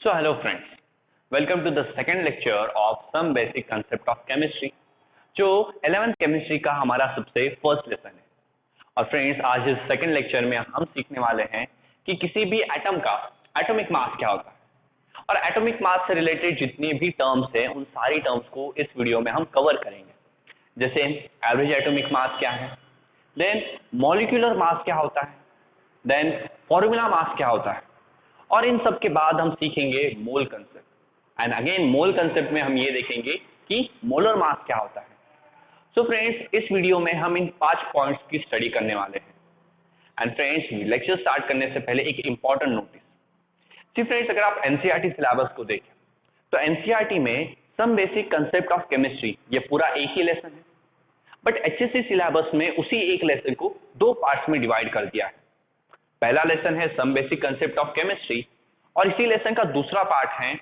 So hello friends, welcome to the second lecture of some basic concept of chemistry, जो 11th chemistry का हमारा सबसे first lesson है। और फ्रेंड्स, आज इस सेकंड लेक्चर में हम सीखने वाले हैं कि किसी भी एटम का एटॉमिक मास क्या होता है, और एटॉमिक मास से रिलेटेड जितनी भी टर्म्स हैं उन सारी टर्म्स को इस वीडियो में हम कवर करेंगे। जैसे एवरेज एटॉमिक मास क्या है, देन मॉलिक्यूलर मास क्या होता है, देन फॉर्मूला मास क्या होता है, और इन सब के बाद हम सीखेंगे मोल concept. And again mole concept में हम ये देखेंगे कि मोलर मास क्या होता है। सो फ्रेंड्स, इस वीडियो में हम इन 5 पॉइंट्स की स्टडी करने वाले हैं। एंड फ्रेंड्स, लेक्चर स्टार्ट करने से पहले एक इंपॉर्टेंट नोटिस। सी फ्रेंड्स, अगर आप एनसीईआरटी सिलेबस को देखें तो एनसीईआरटी में some basic concept of chemistry ये पूरा एक ही लेसन है, बट एचएससी सिलेबस में उसी एक लेसन को 2 पार्ट्स में डिवाइड कर दिया है। पहला लेसन है some basic concept of chemistry, और इसी लेसन का दूसरा पार्ट है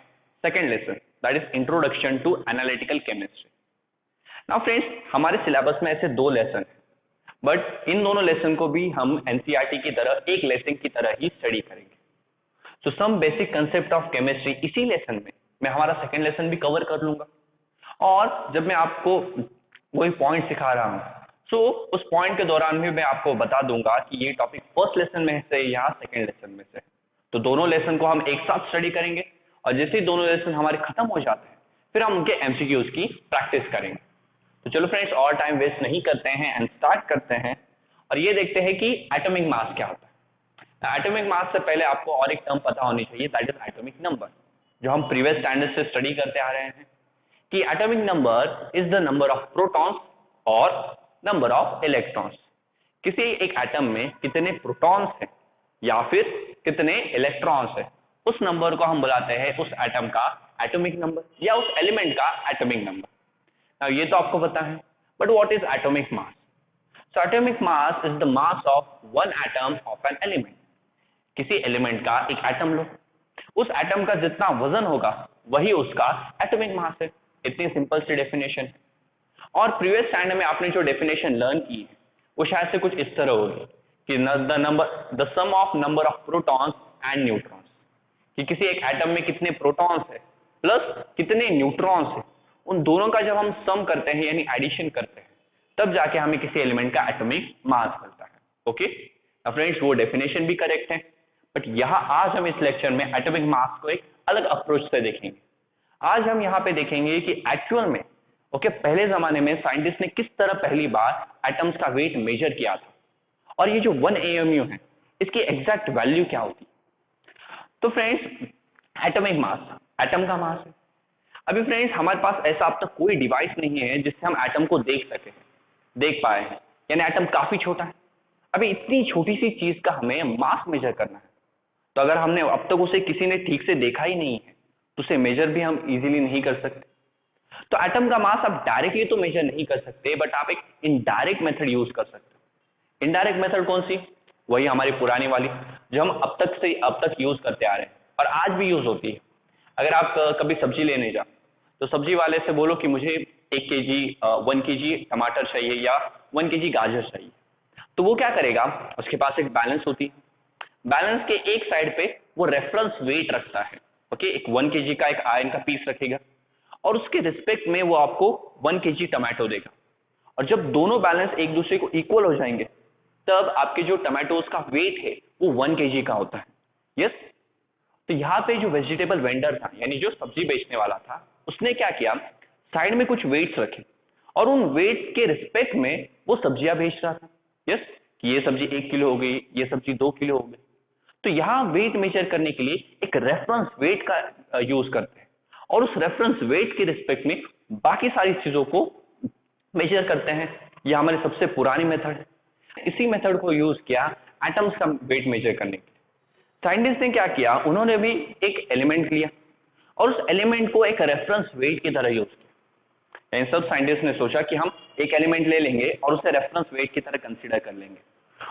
second lesson, that is introduction to analytical chemistry. Now friends, हमारे सिलेबस में ऐसे 2 लेसन हैं, बट इन दोनों लेसन को भी हम एनसीईआरटी की तरह एक लेसन की तरह ही स्टडी करेंगे। So some basic concept of chemistry इसी लेसन में मैं हमारा सेकंड लेसन भी कवर कर लूंगा, और जब मैं आपको वही पॉइंट सिखा रहा हूं सो उस पॉइंट के दौरान भी मैं आपको बता दूंगा कि ये टॉपिक फर्स्ट लेसन में से या सेकंड लेसन में से। तो दोनों लेसन को हम एक साथ स्टडी करेंगे, और जैसे ही दोनों लेसन हमारे खत्म हो जाते हैं फिर हम उनके एमसीक्यूज की प्रैक्टिस करेंगे। तो चलो फ्रेंड्स, और टाइम वेस्ट नहीं करते हैं एंड स्टार्ट करते हैं, और ये देखते हैं कि एटॉमिक मास क्या होता है। एटॉमिक मास से पहले आपको और एक टर्म पता होनी चाहिए, दैट इज एटॉमिक नंबर, जो हम प्रीवियस स्टैंडर्ड से स्टडी करते आ रहे हैं कि atomic number is the number of protons और नंबर ऑफ इलेक्ट्रॉन्स। किसी एक एटम में कितने प्रोटॉन्स हैं या फिर कितने इलेक्ट्रॉन्स हैं, उस नंबर को हम बुलाते हैं उस एटम का एटॉमिक नंबर या उस एलिमेंट का एटॉमिक नंबर। ये तो आपको पता है, but what is atomic mass? So atomic mass is the mass of one atom of an element. किसी एलिमेंट का एक एटम लो, उस एटम का जितना वजन होगा वही उसका एटॉमिक मास है। इतनी सिंपल सी डेफिनेशन है। और प्रीवियस स्टैंडर्ड में आपने जो डेफिनेशन लर्न की है वो शायद से कुछ इस तरह होगी कि the sum of number of protons and neutrons, कि किसी एक एटम में कितने प्रोटॉन्स है प्लस कितने न्यूट्रॉन्स है, उन दोनों का जब हम सम करते हैं यानी एडिशन करते हैं तब जाके हमें किसी एलिमेंट का एटॉमिक मास मिलता है। ओके फ्रेंड्स, वो डेफिनेशन भी करेक्ट है, बट यहाँ आज हम इस लेक्चर में एटॉमिक मास को एक अलग अप्रोच से देखेंगे। आज हम यहाँ पे देखेंगे कि एक्चुअल में पहले जमाने में साइंटिस्ट ने किस तरह पहली बार एटम्स का वेट मेजर किया था, और ये जो 1 AMU है इसकी एग्जैक्ट वैल्यू क्या होती। तो फ्रेंड्स, एटॉमिक मास एटम का मास है। अभी फ्रेंड्स, हमारे पास ऐसा अब तक कोई डिवाइस नहीं है जिससे हम एटम को देख पाए हैं, यानी एटम काफी छोटा है। अभी इतनी छोटी सी चीज का हमें मास मेजर करना है, तो अगर हमने अब तक उसे किसी ने ठीक से देखा ही नहीं है तो उसे मेजर भी हम इजीली नहीं कर सकते। तो एटम का मास आप डायरेक्टली तो मेजर नहीं कर सकते, बट आप एक इनडायरेक्ट मेथड यूज कर सकते हो। इनडायरेक्ट मेथड कौन सी? वही हमारी पुरानी वाली जो हम अब तक यूज करते आ रहे हैं और आज भी यूज होती है। अगर आप कभी सब्जी लेने जाओ तो सब्जी वाले से बोलो कि मुझे 1 kg टमाटर चाहिए या 1 kg गाजर चाहिए, तो वो क्या करेगा, उसके पास एक बैलेंस होती है। बैलेंस के एक साइड पे वो रेफरेंस वेट रखता है। एक 1 kg का एक आयरन का पीस रखेगा, और उसके रिस्पेक्ट में वो आपको 1 kg टमाटो देगा। और जब दोनों बैलेंस एक दूसरे को इक्वल हो जाएंगे तब आपके जो टमाटोज का वेट है वो 1 kg का होता है। यस, तो यहाँ पे जो वेजिटेबल वेंडर था यानी जो सब्जी बेचने वाला था, उसने क्या किया, साइड में कुछ वेट्स रखे और उन वेट्स के रिस्पेक्ट में वो सब्जियां बेच रहा था। यस, कि ये सब्जी 1 किलो हो गई, ये सब्जी 2 किलो हो गई। तो यहाँ वेट मेजर करने के लिए एक रेफरेंस वेट का यूज करते हैं, और उस रेफरेंस वेट के रिस्पेक्ट में बाकी सारी चीजों को मेजर करते हैं। यह हमारी सबसे पुरानी मेथड है। इसी मेथड को यूज किया एटम्स का वेट मेजर करने के लिए। साइंटिस्ट ने क्या किया, उन्होंने भी एक एलिमेंट लिया और उस एलिमेंट को एक रेफरेंस वेट की तरह यूज किया। इन सब साइंटिस्ट ने सोचा कि हम एक एलिमेंट ले लेंगे और उसे रेफरेंस वेट की तरह कंसीडर कर लेंगे,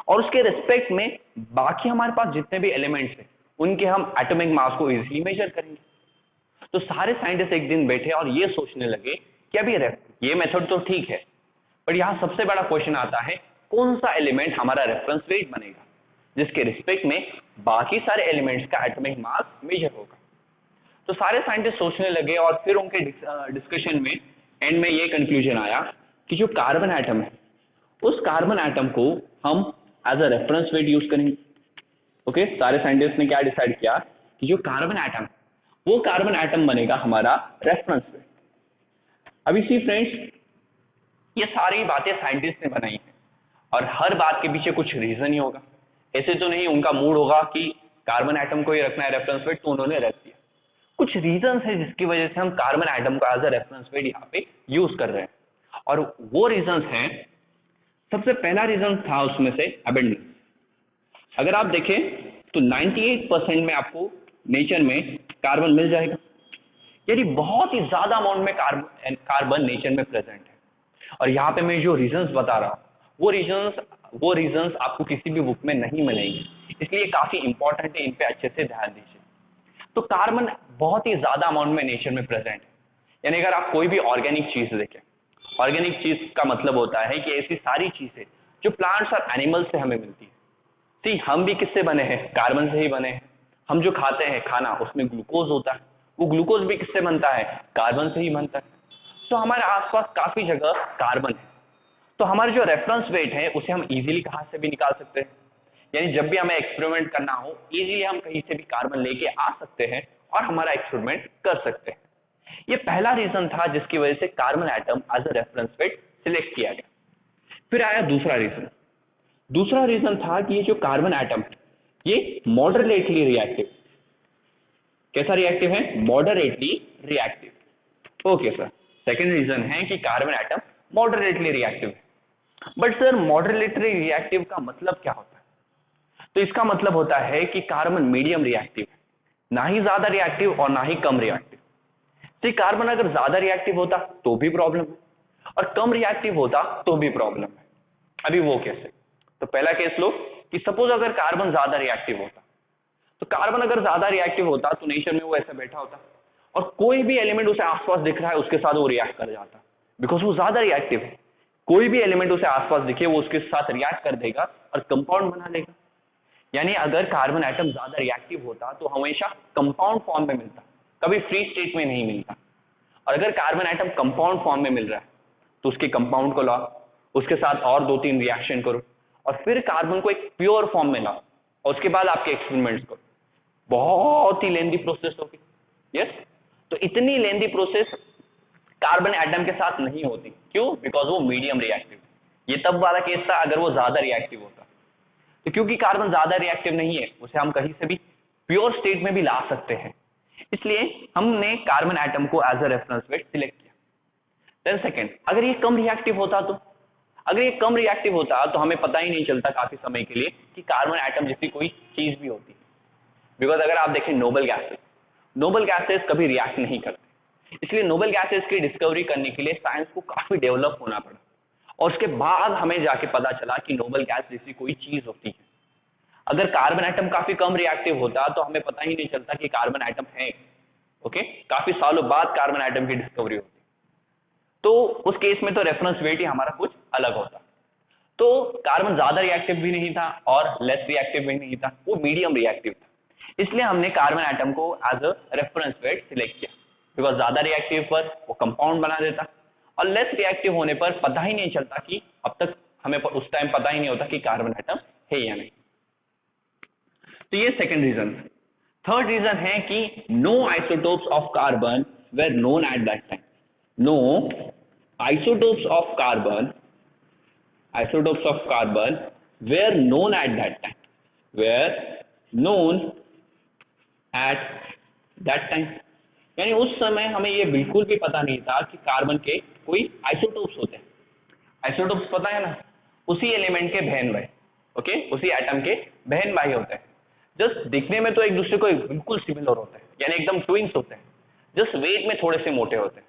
और उसके रिस्पेक्ट में बाकी हमारे पास जितने भी एलिमेंट्स हैं उनके हम एटॉमिक मास को इजीली मेजर करेंगे। तो सारे साइंटिस्ट एक दिन बैठे और ये सोचने लगे कि अभी ये मेथड तो ठीक है, पर यहाँ सबसे बड़ा क्वेश्चन आता है कौन सा एलिमेंट हमारा रेफरेंस वेट बनेगा जिसके रिस्पेक्ट में बाकी सारे एलिमेंट्स का एटॉमिक मास मेजर होगा। तो सारे साइंटिस्ट सोचने लगे और फिर उनके डिस्कशन में एंड में ये कंक्लूजन आया कि जो कार्बन एटम है उस कार्बन एटम को हम as a reference weight use करेंगे। ओके, सारे साइंटिस्ट ने क्या डिसाइड किया कि जो कार्बन एटम वो कार्बन एटम बनेगा हमारा रेफरेंस वेट। अभी सी फ्रेंड्स, ये सारी बातें साइंटिस्ट ने बनाई है और हर बात के पीछे कुछ रीजन ही होगा। ऐसे तो नहीं उनका मूड होगा कि कार्बन एटम को ही रखना है रेफरेंस वेट तो उन्होंने रख दिया। कुछ रीजंस है जिसकी वजह से हम कार्बन एटम को एज अ रेफरेंस वेट यहाँ पे यूज कर रहे हैं और वो रीजंस हैं, सबसे पहला रीजन था उसमें से अबेंडेंस। अगर आप देखें तो 98% में आपको नेचर में कार्बन मिल जाएगा, यानी बहुत ही ज्यादा अमाउंट में कार्बन नेचर में प्रेजेंट है। और यहाँ पे मैं जो रीजंस बता रहा हूँ वो रीजंस आपको किसी भी बुक में नहीं मिलेंगे, इसलिए काफी इंपॉर्टेंट है, इन पे अच्छे से ध्यान दीजिए। तो कार्बन बहुत ही ज्यादा अमाउंट में नेचर में प्रेजेंट है, यानी अगर आप कोई भी ऑर्गेनिक चीज देखें, ऑर्गेनिक चीज का मतलब होता है कि ऐसी सारी चीजें जो प्लांट्स और एनिमल्स से हमें मिलती है। सी हम भी किससे बने हैं? कार्बन से ही बने हैं। हम जो खाते हैं खाना उसमें ग्लूकोज होता है, वो ग्लूकोज भी किससे बनता है? कार्बन से ही बनता है। तो हमारे आसपास काफी जगह कार्बन है, तो हमारे जो रेफरेंस वेट है उसे हम इजीली कहां से भी निकाल सकते हैं, यानी जब भी हमें एक्सपेरिमेंट करना हो इजीली हम कहीं से भी कार्बन लेके आ सकते हैं और हमारा एक्सपेरिमेंट कर सकते हैं। ये पहला रीजन था जिसकी वजह से carbon atom as a reference weight select किया गया। फिर आया दूसरा रीजन। दूसरा रीजन था कि ये जो कार्बन एटम है ये मॉडरेटली रिएक्टिव। कैसा रिएक्टिव है? Moderately reactive. Okay sir, second reason है कि कार्बन एटम मॉडरेटली रिएक्टिव है। बट सर मॉडरेटली रिएक्टिव का मतलब क्या होता है? तो इसका मतलब होता है कि कार्बन मीडियम रिएक्टिव है, ना ही ज्यादा रिएक्टिव और ना ही कम रिएक्टिव। तो कार्बन अगर ज्यादा रिएक्टिव होता तो भी प्रॉब्लम है और कम रिएक्टिव होता तो भी प्रॉब्लम है। अभी वो कैसे? तो पहला केस लो कि सपोज अगर कार्बन ज्यादा रिएक्टिव होता, तो कार्बन अगर ज्यादा रिएक्टिव होता तो नेचर में वो ऐसे बैठा होता और कोई भी एलिमेंट उसे आसपास दिख रहा है उसके साथ वो रिएक्ट कर जाता, बिकॉज वो ज्यादा रिएक्टिव है। कोई भी एलिमेंट उसे आसपास दिखे वो उसके साथ रिएक्ट कर देगा और कंपाउंड बना देगा। यानी अगर कार्बन एटम ज्यादा रिएक्टिव होता तो हमेशा कंपाउंड फॉर्म में मिलता, कभी फ्री स्टेट में नहीं मिलता। और अगर कार्बन एटम कंपाउंड फॉर्म में मिल रहा है तो उसके कंपाउंड को लाओ, उसके साथ और 2-3 रिएक्शन करो और फिर कार्बन को एक प्योर फॉर्म में लाओ और उसके बाद आपके एक्सपेरिमेंट्स करो। बहुत ही लेंदी प्रोसेस होगी। यस, तो इतनी लेंदी प्रोसेस कार्बन एटम के साथ नहीं होती। क्यों? बिकॉज वो मीडियम रिएक्टिव। ये तब वाला केस था अगर वो ज्यादा रिएक्टिव होता। तो क्योंकि कार्बन ज्यादा रिएक्टिव नहीं है उसे हम कहीं से भी प्योर स्टेट में भी ला सकते हैं, इसलिए हमने कार्बन एटम को as a reference weight select किया। देन सेकंड, अगर ये कम रिएक्टिव होता तो अगर ये कम रिएक्टिव होता तो हमें पता ही नहीं चलता काफी समय के लिए कि कार्बन एटम जैसी कोई चीज भी होती है। बिकॉज अगर आप देखें नोबल गैसेस कभी रिएक्ट नहीं करते, इसलिए नोबल गैसेस की डिस्कवरी करने के लिए साइंस को काफी डेवलप होना पड़ा और उसके बाद हमें जाके पता चला कि नोबल गैस जैसी कोई चीज होती है। अगर कार्बन एटम काफी कम रिएक्टिव होता तो हमें पता ही नहीं चलता कि कार्बन एटम है। ओके, काफी सालों बाद कार्बन एटम की डिस्कवरी होती, तो उस केस में तो रेफरेंस वेट ही हमारा कुछ अलग होता। तो कार्बन ज्यादा रिएक्टिव भी नहीं था और लेस रिएक्टिव भी नहीं था, वो मीडियम रिएक्टिव था, इसलिए हमने कार्बन एटम को as a reference weight select किया। बिकॉज ज्यादा रिएक्टिव पर वो कंपाउंड बना देता और लेस रिएक्टिव होने पर पता ही नहीं चलता कि अब तक हमें उस टाइम पता ही नहीं होता कि कार्बन एटम है या नहीं। तो ये सेकंड रीजन। थर्ड रीजन है कि no isotopes of carbon were known at that time. No isotopes of carbon were known at that time, यानी उस समय हमें ये बिल्कुल भी पता नहीं था कि कार्बन के कोई आइसोटोप्स होते हैं। आइसोटोप्स पता है ना, उसी एलिमेंट के बहन भाई। ओके, उसी एटम के बहन भाई होते हैं। जस्ट दिखने में तो एक दूसरे को बिल्कुल सिमिलर होते हैं, यानी एकदम ट्विंस होते हैं, जस्ट वेट में थोड़े से मोटे होते हैं।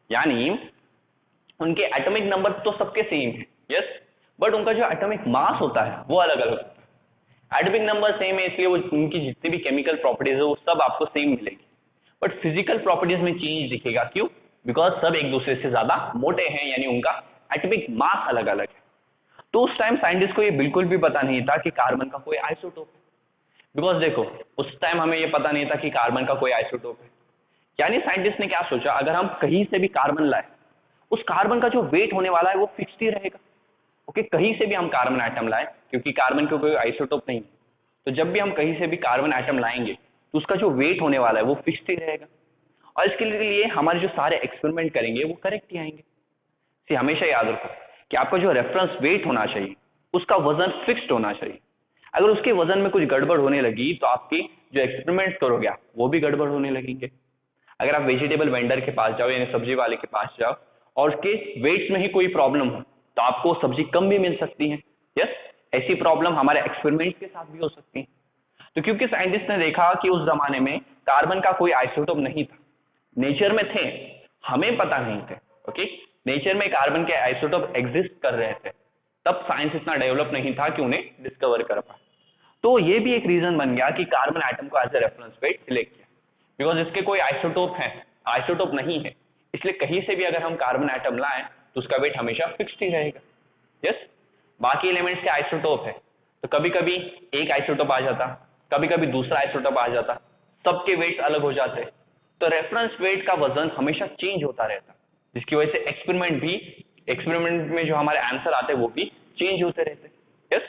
यानी उनके एटॉमिक नंबर तो सबके सेम है, यस, बट उनका जो एटॉमिक मास होता है वो अलग अलग होता है। एटॉमिक नंबर सेम है इसलिए वो उनकी जितनी भी केमिकल प्रॉपर्टीज है वो सब आपको सेम मिलेगी, बट फिजिकल प्रॉपर्टीज में चेंज दिखेगा। क्यों? बिकॉज सब एक दूसरे से ज्यादा मोटे हैं, यानी उनका एटॉमिक मास अलग अलग है। तो उस टाइम साइंटिस्ट को ये बिल्कुल भी पता नहीं था कि कार्बन का कोई आइसोटोप है। बिकॉज देखो, उस टाइम हमें ये पता नहीं था कि कार्बन का कोई आइसोटोप है, यानी साइंटिस्ट ने क्या सोचा, अगर हम कहीं से भी कार्बन लाए, उस कार्बन का जो वेट होने वाला है वो फिक्स्ड ही रहेगा। ओके, कहीं से भी हम कार्बन एटम लाए, क्योंकि कार्बन का कोई आइसोटोप नहीं है, तो जब भी हम कहीं से भी कार्बन एटम लाएंगे तो उसका जो वेट होने वाला है वो फिक्स्ड ही रहेगा। और इसके लिए हमारे जो सारे एक्सपेरिमेंट करेंगे वो करेक्ट ही आएंगे। हमेशा याद रखो कि आपका जो रेफरेंस वेट होना चाहिए उसका वजन फिक्स्ड होना चाहिए। अगर उसके वजन में कुछ गड़बड़ होने लगी तो आपकी जो एक्सपेरिमेंट करोगे वो भी गड़बड़ होने लगेंगे। अगर आप वेजिटेबल वेंडर के पास जाओ यानी सब्जी वाले के पास जाओ और उसके वेट्स में ही कोई प्रॉब्लम हो तो आपको सब्जी कम भी मिल सकती है। यस, ऐसी प्रॉब्लम हमारे एक्सपेरिमेंट के साथ भी हो सकती है। तो क्योंकि साइंटिस्ट ने देखा कि उस जमाने में कार्बन का कोई आइसोटोप नहीं था, नेचर में थे, हमें पता नहीं थे। ओके, नेचर में कार्बन के आइसोटोप एग्जिस्ट कर रहे थे, तब साइंस इतना डेवलप नहीं था कि उन्हें डिस्कवर कर पाए। तो ये भी एक रीजन बन गया कि कार्बन एटम को as a reference weight select किया, बिकॉज इसके कोई आइसोटोप नहीं है, इसलिए कहीं से भी अगर हम कार्बन एटम लाएं तो उसका वेट हमेशा फिक्स्ड ही रहेगा। यस, बाकी एलिमेंट्स के आइसोटोप है, तो कभी कभी एक आइसोटोप आ जाता, कभी कभी दूसरा आइसोटोप आ जाता, सबके वेट्स अलग हो जाते, तो रेफरेंस वेट का वजन हमेशा चेंज होता रहता, जिसकी वजह से एक्सपेरिमेंट में जो हमारे आंसर आते वो भी चेंज होते रहते। यस,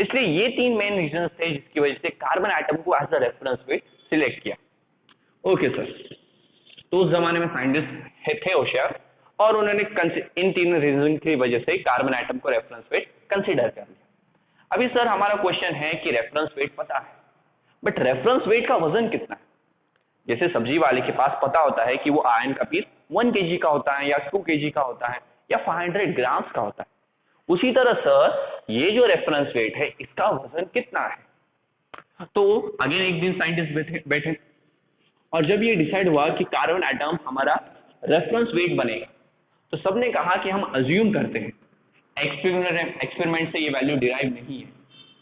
इसलिए ये तीन मेन रीजन थे जिसकी वजह से कार्बन एटम को as a reference weight select किया। ओके सर, तो उस जमाने में साइंटिस्ट थे होशियार और उन्होंने इन तीन रीजन की वजह से कार्बन एटम को रेफरेंस वेट कंसीडर कर लिया। अभी सर हमारा क्वेश्चन है कि रेफरेंस वेट पता है, बट रेफरेंस वेट का वजन कितना है? जैसे सब्जी वाले के पास पता होता है कि वो आयरन का पीस 1 kg का होता है या 2 kg का होता है या 500 ग्राम्स का होता है, उसी तरह सर ये जो रेफरेंस वेट है इसका वजन कितना है? तो अगेन एक दिन साइंटिस्ट बैठे और जब ये डिसाइड हुआ कि कार्बन एटम हमारा रेफरेंस वेट बनेगा, तो सबने कहा कि हम अज्यूम करते हैं, एक्सपेरिमेंट से ये वैल्यू डिराइव नहीं है।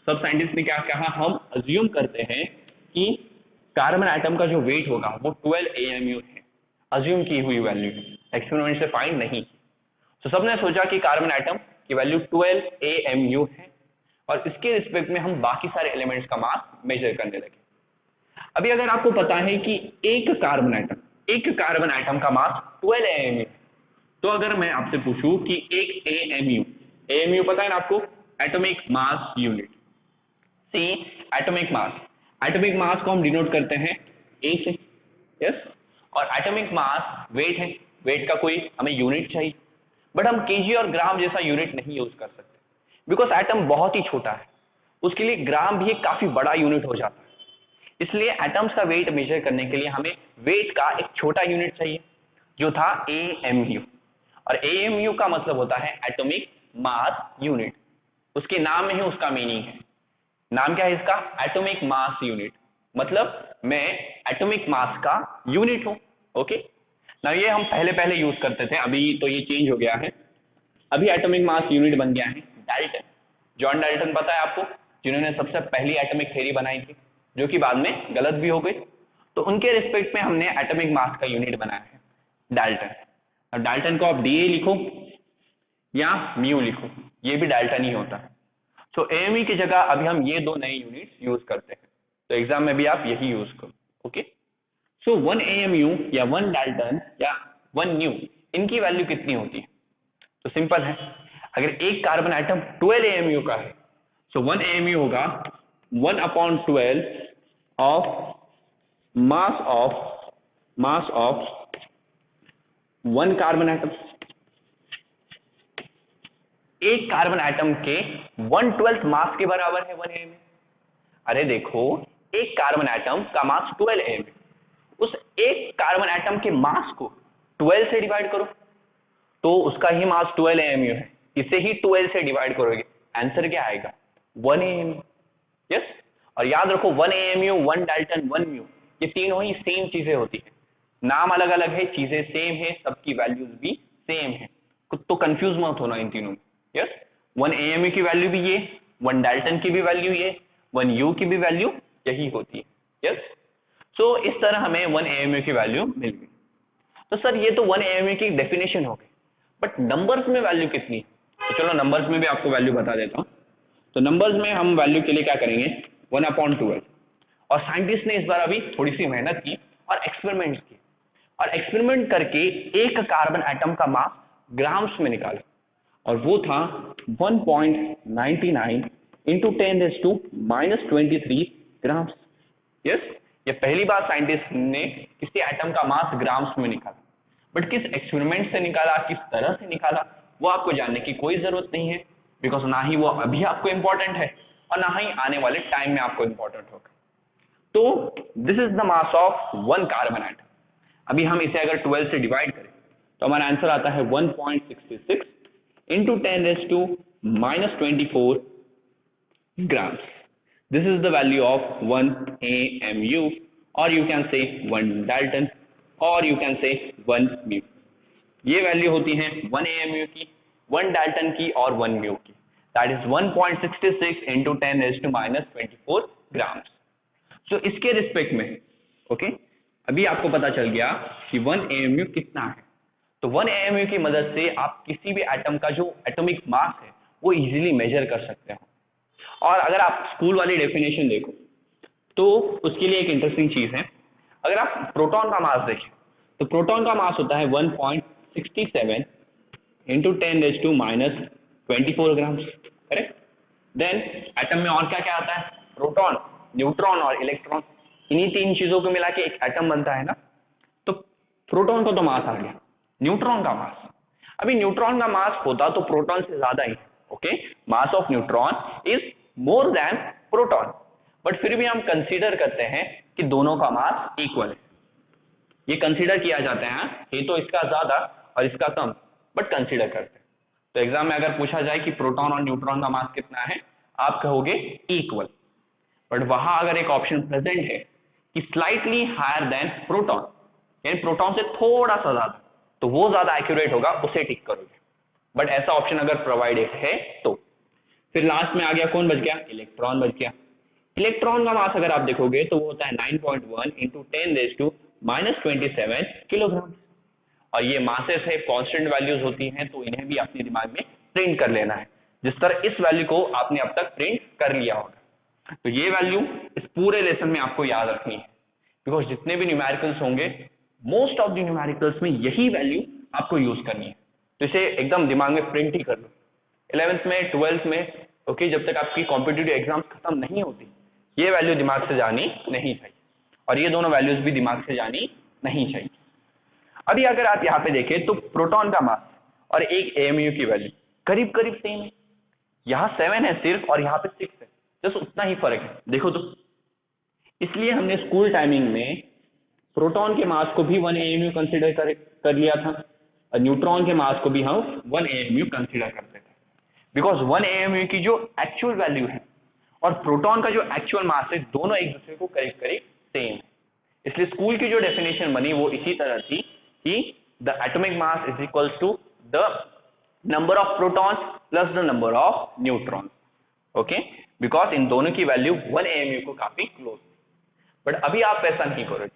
सब साइंटिस्ट ने क्या कहा, हम अज्यूम करते हैं कि कार्बन एटम का जो वेट होगा वो 12 AMU है, अज्यूम की हुई वैल्यू है, एक्सपेरिमेंट से फाइंड नहीं। तो सबने सोचा कि कार्बन एटम की वैल्यू 12 AMU है और इसके रिस्पेक्ट में हम बाकी सारे एलिमेंट्स का मास मेजर करने लगे। अभी अगर आपको पता है कि एक कार्बन एटम का मास 12 AMU, तो अगर मैं आपसे पूछूं कि एक AMU पता है ना आपको, एटॉमिक मास यूनिट। सी, एटॉमिक मास को हम डिनोट करते हैं A से। यस, और एटॉमिक मास वेट है, वेट का कोई हमें यूनिट चाहिए, बट हम केजी और ग्राम जैसा यूनिट नहीं यूज कर सकते, बिकॉज एटम बहुत ही छोटा है, उसके लिए ग्राम भी एक काफी बड़ा यूनिट हो जाता है। इसलिए एटम्स का वेट मेजर करने के लिए हमें वेट का एक छोटा यूनिट चाहिए जो था AMU, और AMU का मतलब होता है एटॉमिक मास यूनिट। उसके नाम में ही उसका मीनिंग है। नाम क्या है इसका? एटॉमिक मास यूनिट, मतलब मैं एटॉमिक मास का यूनिट हूं। ओके, ना ये हम पहले यूज करते थे, अभी तो ये चेंज हो गया है। अभी एटॉमिक मास यूनिट बन गया है डाल्टन। जॉन डाल्टन पता है आपको, जिन्होंने सबसे पहली एटॉमिक थ्योरी बनाई थी, जो कि बाद में गलत भी हो गई। तो उनके रिस्पेक्ट में हमने एटॉमिक मास का यूनिट बनाया है डाल्टन। अब डाल्टन को आप DA लिखो या म्यू लिखो, ये भी डाल्टन ही होता है। तो AMU की जगह अभी हम ये दो नए यूनिट्स यूज करते हैं, तो एग्जाम में भी आप यही यूज करो। ओके, सो 1 AMU या 1 डाल्टन या 1 न्यू, इनकी वैल्यू कितनी होती है? तो सिंपल है, अगर एक कार्बन एटम 12 AMU का है, सो 1 AMU होगा 1/12 of mass of 1 carbon atom. एक कार्बन एटम के 1/12 मास के बराबर है 1 AMU। अरे देखो, एक कार्बन एटम का मास 12 AMU, उस एक कार्बन एटम के मास को 12 से डिवाइड करो तो उसका ही मास 12 AMU है, इसे ही 12 से डिवाइड करोगे, आंसर क्या आएगा? 1 AMU। यस, और याद रखो 1 AMU, 1 डाल्टन, 1 म्यू, ये तीनों ही सेम चीजें होती है, नाम अलग अलग है, चीजें सेम है, सबकी वैल्यूज भी सेम है, तो कंफ्यूज मत होना इन तीनों में। यस, 1 AMU की वैल्यू भी ये, 1 डाल्टन की भी वैल्यू ये, 1 U की भी वैल्यू यही होती है। यस, सो इस तरह हमें 1 AMU की वैल्यू मिल गई। तो सर ये तो 1 AMU की डेफिनेशन हो गई, बट नंबर्स में वैल्यू कितनी? तो चलो नंबर्स में भी आपको वैल्यू बता देता हूं। तो नंबर्स में हम वैल्यू के लिए क्या करेंगे? 1/12। और साइंटिस्ट ने इस बार अभी थोड़ी सी मेहनत की और एक्सपेरिमेंट्स किए, और एक्सपेरिमेंट करके एक कार्बन एटम का मास ग्राम्स में निकाला और वो था 1.99 इंटू 10⁻⁻23 ग्राम्स। यस, ये पहली बार साइंटिस्ट ने किसी एटम का मास ग्राम्स में निकाला, बट किस एक्सपेरिमेंट से निकाला, किस तरह से निकाला, वो आपको जानने की कोई जरूरत नहीं है, बिकॉज ना ही वो अभी आपको इंपॉर्टेंट है और ना ही आने वाले टाइम में आपको इंपॉर्टेंट होगा। तो this is the mass of one carbon atom. अभी हम इसे अगर 12 से डिवाइड करें तो हमारा आंसर आता है 1.66 into 10⁻⁻24 grams. This is the value of 1 AMU, or you can say 1 Dalton, or you can say 1 mu. ये वैल्यू होती हैं 1 AMU की, 1 डाल्टन की और 1 म्यू की। That is 1.66 into 10⁻⁻24 grams. So इसके रिस्पेक्ट में ओके अभी आपको पता चल गया कि 1 AMU कितना है। तो 1 AMU की मदद से आप किसी भी एटम का जो एटॉमिक मास है वो इजीली मेजर कर सकते हो। और अगर आप स्कूल वाली डेफिनेशन देखो तो उसके लिए एक इंटरेस्टिंग चीज है। अगर आप प्रोटॉन का मास देखें तो प्रोटॉन का मास होता है 1.67 into 10⁻⁻24 grams, correct. Then atom में और क्या क्या आता है, प्रोटॉन, न्यूट्रॉन और इलेक्ट्रॉन, इन्हीं तीन चीजों को मिला के एक एटम बनता है ना। तो प्रोटॉन का तो मास आ गया, न्यूट्रॉन का मास, अभी न्यूट्रॉन का मास होता तो प्रोटॉन से ज्यादा ही, okay, mass of neutron is more than proton, but फिर भी हम कंसीडर करते हैं कि दोनों का मास इक्वल है। ये कंसीडर किया जाता है, ये तो इसका ज्यादा और इसका कम, बट कंसीडर करते हैं। तो एग्जाम में अगर पूछा जाए कि प्रोटॉन और न्यूट्रॉन का मास कितना है, आप कहोगे इक्वल, बट वहां अगर एक ऑप्शन प्रेजेंट है कि स्लाइटली हायर देन प्रोटॉन, यानी प्रोटॉन से थोड़ा सा ज्यादा, तो वो ज्यादा एक्यूरेट होगा, उसे टिक करोगे। बट ऐसा ऑप्शन अगर प्रोवाइडेड है तो फिर लास्ट में आ गया कौन बच गया, इलेक्ट्रॉन बच गया। इलेक्ट्रॉन का मास अगर आप देखोगे तो वो होता है 9.1 इंटू 10⁻⁻27 किलोग्राम। और ये मासेस है, कांस्टेंट वैल्यूज होती हैं, तो इन्हें भी अपने दिमाग में प्रिंट कर लेना है, जिस तरह इस वैल्यू को आपने अब तक प्रिंट कर लिया होगा। तो ये वैल्यू इस पूरे लेसन में आपको याद रखनी है, बिकॉज जितने भी न्यूमेरिकल्स होंगे, मोस्ट ऑफ द न्यूमेरिकल्स में यही वैल्यू आपको यूज करनी है। तो इसे एकदम दिमाग में प्रिंट ही कर लो। 11th में 12th में ओके, जब तक आपकी कॉम्पिटिटिव एग्जाम्स खत्म नहीं होती, ये वैल्यू दिमाग से जानी नहीं चाहिए, और ये दोनों वैल्यूज भी दिमाग से जानी नहीं चाहिए। अभी अगर आप यहाँ पे देखें तो प्रोटॉन का मास और एक AMU की वैल्यू करीब करीब सेम है। यहाँ 7 है सिर्फ और यहाँ पे 6 है, जस्ट उतना ही फर्क है, देखो तो। इसलिए हमने स्कूल टाइमिंग में प्रोटॉन के मास को भी 1 AMU कंसिडर कर लिया था, और न्यूट्रॉन के मास को भी हम 1 AMU कंसिडर करते थे, बिकॉज 1 AMU की जो एक्चुअल वैल्यू है और प्रोटॉन का जो एक्चुअल मास है, दोनों एक दूसरे को करीब करीब सेम है। इसलिए स्कूल की जो डेफिनेशन बनी वो इसी तरह थी कि the atomic mass is equals to the number of protons plus the number of neutrons, okay, because इन दोनों की वैल्यू 1 AMU को काफी क्लोज थी। बट अभी आप ऐसा नहीं करोगे।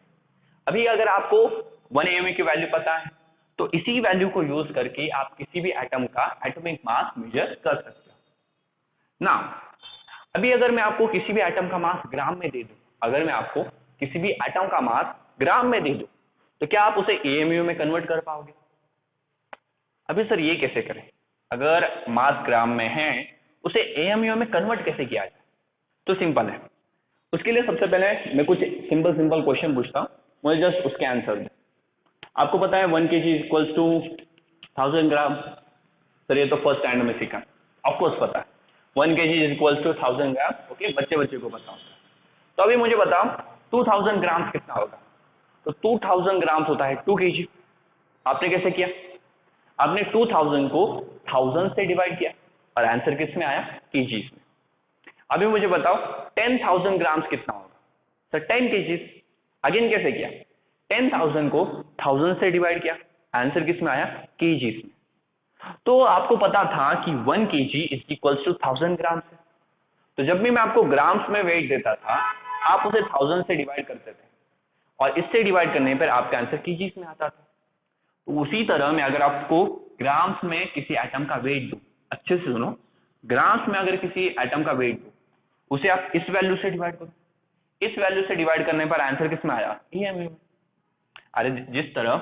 अभी अगर आपको 1 AMU की वैल्यू पता है तो इसी वैल्यू को यूज करके आप किसी भी एटम का एटॉमिक मास मेजर कर सकते हो ना। अभी अगर मैं आपको किसी भी एटम का मास ग्राम में दे दूं, अगर मैं आपको किसी भी एटम का मास ग्राम में दे दूं, तो क्या आप उसे AMU में कन्वर्ट कर पाओगे? अभी सर ये कैसे करें, अगर मास ग्राम में है उसे AMU में कन्वर्ट कैसे किया जाए? तो सिंपल है। उसके लिए सबसे पहले मैं कुछ सिंपल क्वेश्चन पूछता हूं, मुझे जस्ट उसके आंसर दे। आपको पता है 1 kg equals to 1000 gram, sir ये तो फर्स्ट स्टैंडर्ड में सीखा, ऑफकोर्स पता है 1 kg equals to 1000 gram, okay, बच्चे को बताओ। तो अभी मुझे बताओ 2000 ग्राम कितना होगा? तो 2000 ग्राम होता है 2 kg। आपने कैसे किया? आपने 2000 को 1000 से डिवाइड किया और आंसर किस में आया? kgs में। अभी मुझे बताओ 10,000 ग्राम्स कितना होगा? Sir 10 kgs। अगेन कैसे किया? 10,000 को 1000 से डिवाइड किया, आंसर किस में आया? kgs में। तो आपको पता था कि 1 kg is equals to 1000 grams है। तो जब भी मैं आपको ग्राम्स में वेट देता था, आप उसे 1000 से डिवाइड करते थे और इससे डिवाइड करने पर आपका आंसर kgs में आता था। तो उसी तरह मैं अगर आपको ग्राम्स में किसी एटम का वेट दूं, अच्छे से सुनो, ग्राम्स में अगर किसी एटम का वेट दूं, उसे आप इस वैल्यू से डिवाइड करो, इस वैल्यू से डिवाइड करने पर आंसर किस में आया? AMU में। अरे जिस तरह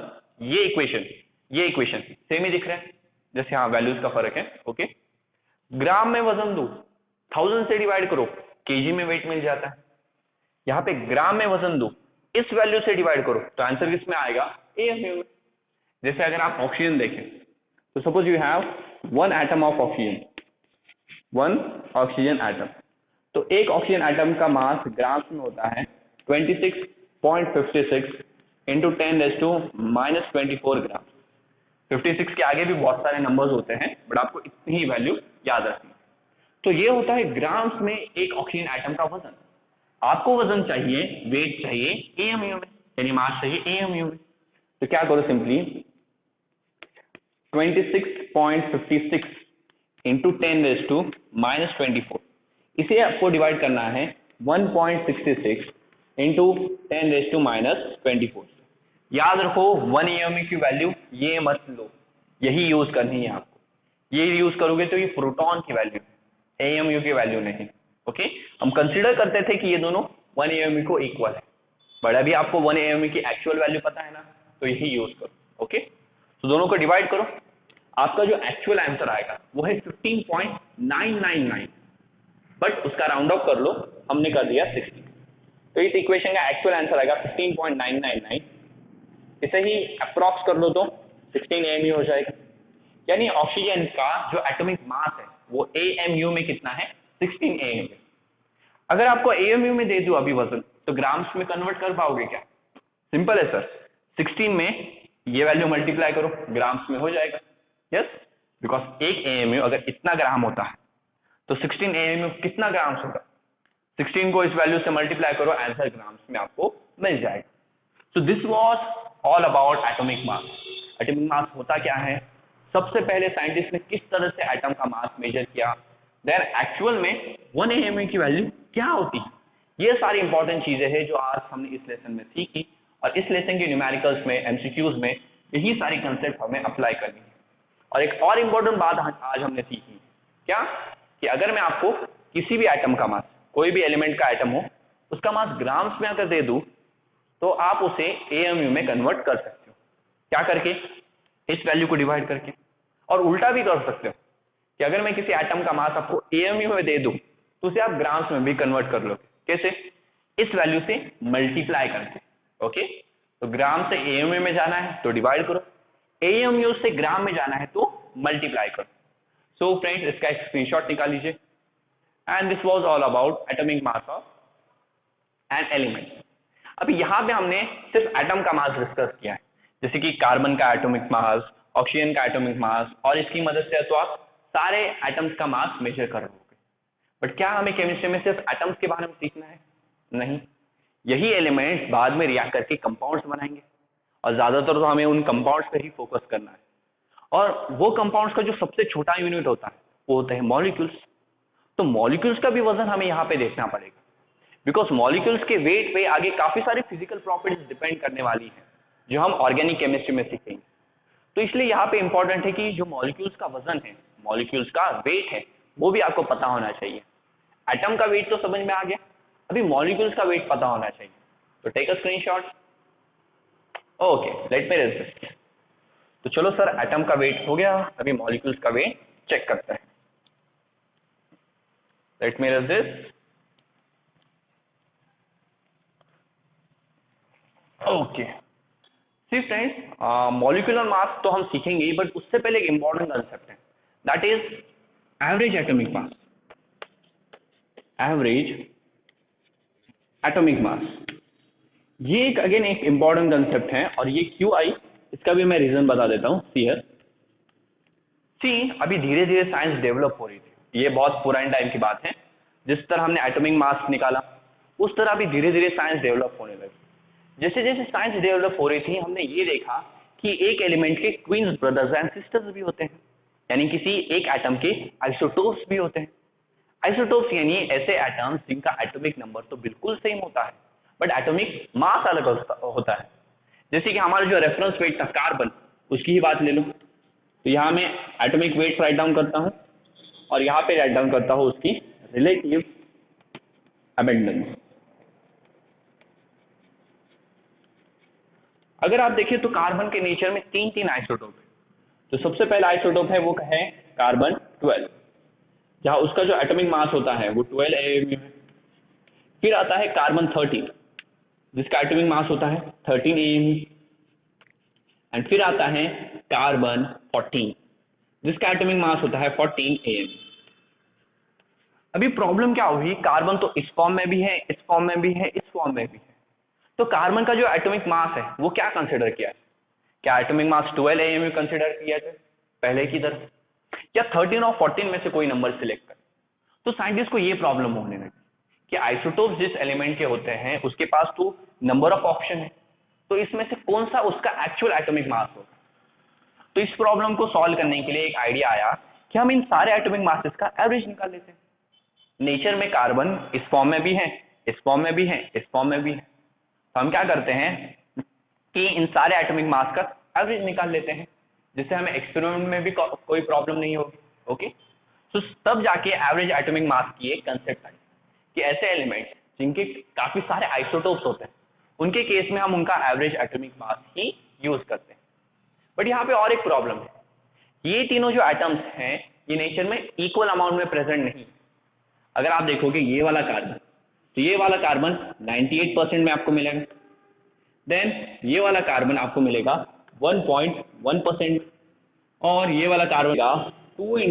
ये इक्वेशन सेम ही दिख रहा है, जैसे हाँ वैल्यूज का फर्क है। ओके, ग्राम में वजन दो, 1000 से डिवाइड करो, केजी में वेट मिल जाता है। यहाँ पे ग्राम में वजन दो, इस वैल्यू से डिवाइड करो, तो आंसर किस में आएगा, एएमयू में। जैसे अगर आप ऑक्सीजन देखें, तो suppose you have one atom of oxygen, one oxygen atom, तो एक ऑक्सीजन एटम का मास ग्राम्स में होता है 26.56 इंटू 10⁻⁻24 ग्राम। 56 के आगे भी बहुत सारे नंबर्स होते हैं, बट आपको इतनी ही वैल्यू याद रखनी है। तो ये होता है ग्राम्स में एक ऑक्सीजन एटम का वजन। आपको वजन चाहिए, वेट चाहिए एएमयू में, यानी मास चाहिए एएमयू में। तो क्या करो, सिंपली 26.56 इंटू 10⁻⁻24, इसे आपको डिवाइड करना है 1.66 इंटू 10⁻⁻24। याद रखो 1 एएमयू की वैल्यू ये मत लो, यही यूज करनी है आपको। ये यूज करोगे तो ये प्रोटॉन की वैल्यू, एएमयू की वैल्यू नहीं। ओके, हम कंसीडर करते थे कि ये दोनों 1 एएमयू को इक्वल है, बट अभी आपको 1 एएमयू की एक्चुअल वैल्यू पता है ना, तो यही यूज करो। ओके, तो दोनों को डिवाइड करो, आपका जो एक्चुअल आंसर आएगा वो है 15.999, बट उसका राउंड ऑफ कर लो, हमने कर दिया 60। तो इस इक्वेशन का एक्चुअल आंसर आएगा 15.999, इसे ही अप्रॉक्स कर लो तो 16 एएमयू हो जाएगा। यानी ऑक्सीजन का जो एटॉमिक मास है वो एएमयू में कितना है, 16 एएमयू। अगर आपको एएमयू में दे दूं अभी वजन, तो ग्राम्स में कन्वर्ट कर पाओगे क्या? सिंपल है सर, 16 में ये वैल्यू मल्टीप्लाई करो, ग्राम्स में हो जाएगा। यस, बिकॉज एक एएमयू अगर इतना ग्राम होता है तो 16 एएमयू कितना ग्राम्स होगा, 16 को इस वैल्यू से मल्टीप्लाई करो, आंसर ग्राम्स में आपको मिल जाएगा। So this was all about atomic mass. Atomic mass होता क्या है, सबसे पहले साइंटिस्ट ने किस तरह से एटम का मास मेजर किया, देन एक्चुअल में 1 एएमयू की वैल्यू क्या होती है। ये सारी इंपॉर्टेंट चीजें हैं जो आज हमने इस लेसन में सीखी, और इस लेसन के न्यूमेरिकल्स में, एमसीक्यूज में यही सारी कंसेप्ट हमें अप्लाई करनी है। और एक और इंपॉर्टेंट बात आज हमने सीखी, क्या कि अगर मैं आपको किसी भी एटम का मास, कोई भी एलिमेंट का एटम हो, उसका मास ग्राम्स में अगर दे दूं, तो आप उसे एएमयू में कन्वर्ट कर सकते हो। क्या करके, इस वैल्यू को डिवाइड करके। और उल्टा भी कर सकते हो कि अगर मैं किसी एटम का मास आपको एएमयू में दे दूं, तो उसे आप ग्राम्स में भी कन्वर्ट कर लोगे। कैसे? इस वैल्यू से मल्टीप्लाई करके। ओके, तो ग्राम से एएमयू में जाना है तो डिवाइड करो, एएमयू से ग्राम में जाना है तो मल्टीप्लाई करो। सो फ्रेंड्स, इसका एक स्क्रीनशॉट निकाल लीजिए। And this was all about atomic mass of an element. अभी यहाँ पे हमने सिर्फ एटम का मास डिस्कस किया है, जैसे कि कार्बन का एटॉमिक मास, ऑक्सीजन का एटॉमिक मास, और इसकी मदद से तो आप सारे एटम्स का मास मेजर कर लोगे। बट क्या हमें केमिस्ट्री में सिर्फ एटम्स के बारे में सीखना है? नहीं, यही एलिमेंट्स बाद में रिएक्ट करके कंपाउंड्स बनाएंगे, और ज्यादातर तो हमें उन कंपाउंड्स पे ही फोकस करना है। और वो कंपाउंड्स का जो सबसे छोटा यूनिट होता है वो होते हैं मॉलिक्यूल्स। तो मॉलिक्यूल्स का भी वजन हमें यहाँ पे देखना पड़ेगा, बिकॉज मॉलिक्यूल्स के वेट पे आगे काफी सारी फिजिकल प्रॉपर्टीज डिपेंड करने वाली है, जो हम ऑर्गेनिक केमिस्ट्री में सीखेंगे। तो इसलिए यहाँ पे इंपॉर्टेंट है कि जो मॉलिक्यूल्स का वजन है, मॉलिक्यूल्स का वेट है, वो भी आपको पता होना चाहिए। एटम का वेट तो समझ में आ गया, अभी मॉलिक्यूल्स का वेट पता होना चाहिए। तो take a screenshot. Okay, let me resist. तो चलो सर, एटम का वेट हो गया, अभी मॉलिक्यूल्स का वेट चेक करते हैं। Late me resist. ओके, सी फ्रेंड्स, मॉलिक्यूलर मास तो हम सीखेंगे, बट उससे पहले एक इंपॉर्टेंट कंसेप्ट है, that is average atomic mass. Average atomic मास, ये एक अगेन एक इंपॉर्टेंट कंसेप्ट है, और ये क्यों आई इसका भी मैं रीजन बता देता हूँ। सी अभी धीरे धीरे साइंस डेवलप हो रही थी, ये बहुत पुराने टाइम की बात है। जिस तरह हमने एटॉमिक मास निकाला, उस तरह अभी धीरे धीरे साइंस डेवलप होने लगी। जैसे जैसे साइंस डेवलप हो रही थी, हमने ये देखा कि एक एलिमेंट के ट्विन्स ब्रदर्स एंड सिस्टर्स भी होते हैं, यानी किसी एक एटम के आइसोटोप्स भी होते हैं। आइसोटोप्स यानी ऐसे एटम्स जिनका एटॉमिक नंबर तो बिल्कुल सेम होता है, बट एटॉमिक मास अलग होता है। जैसे कि हमारा जो रेफरेंस वेट था कार्बन, उसकी ही बात ले लो, तो यहाँ मैं एटॉमिक वेट राइट डाउन करता हूँ, और यहाँ पे राइट डाउन करता हूँ उसकी रिलेटिव अबेंडेंस। अगर आप देखें तो कार्बन के नेचर में तीन तीन आइसोटोप है। तो सबसे पहला आइसोटोप है वो है कार्बन 12, जहां उसका जो एटॉमिक मास होता है वो 12 AMU है। फिर आता है कार्बन 13, जिसका एटॉमिक मास होता है 13 AMU। एंड फिर आता है कार्बन 14, जिसका एटॉमिक मास होता है 14 AMU। अभी प्रॉब्लम क्या हुई, कार्बन तो इस फॉर्म में भी है, इस फॉर्म में भी है, इस फॉर्म में भी है। तो कार्बन का जो एटॉमिक मास है वो क्या कंसिडर किया है? क्या एटॉमिक मास 12 AMU कंसिडर किया जाए पहले की तरह, या 13 और 14 में से कोई नंबर सिलेक्ट कर? तो साइंटिस्ट को ये प्रॉब्लम होने लगी कि आइसोटोप जिस एलिमेंट के होते हैं उसके पास तो नंबर ऑफ ऑप्शन है, तो इसमें से कौन सा उसका एक्चुअल एटॉमिक मास होगा। तो इस प्रॉब्लम को सॉल्व करने के लिए एक आइडिया आया कि हम इन सारे एटॉमिक मासेस का एवरेज निकाल लेते हैं। नेचर में कार्बन इस फॉर्म में भी है, इस फॉर्म में भी है, इस फॉर्म में भी है। तो हम क्या करते हैं कि इन सारे एटॉमिक मास का एवरेज निकाल लेते हैं, जिससे हमें एक्सपेरिमेंट में भी कोई प्रॉब्लम नहीं होगी। ओके, तो तब जाके एवरेज एटॉमिक मास की एक कंसेप्ट आई कि ऐसे एलिमेंट जिनके काफी सारे आइसोटोप्स होते हैं उनके केस में हम उनका एवरेज एटॉमिक मास ही यूज करते हैं। बट यहाँ पे और एक प्रॉब्लम है, ये तीनों जो एटम्स हैं ये नेचर में इक्वल अमाउंट में प्रेजेंट नहीं। अगर आप देखोगे ये वाला कार्बन, तो ये वाला कार्बन 98% में आपको मिलेगा, देन ये वाला कार्बन आपको मिलेगा 1.1%, और ये वाला कार्बन का 2 ×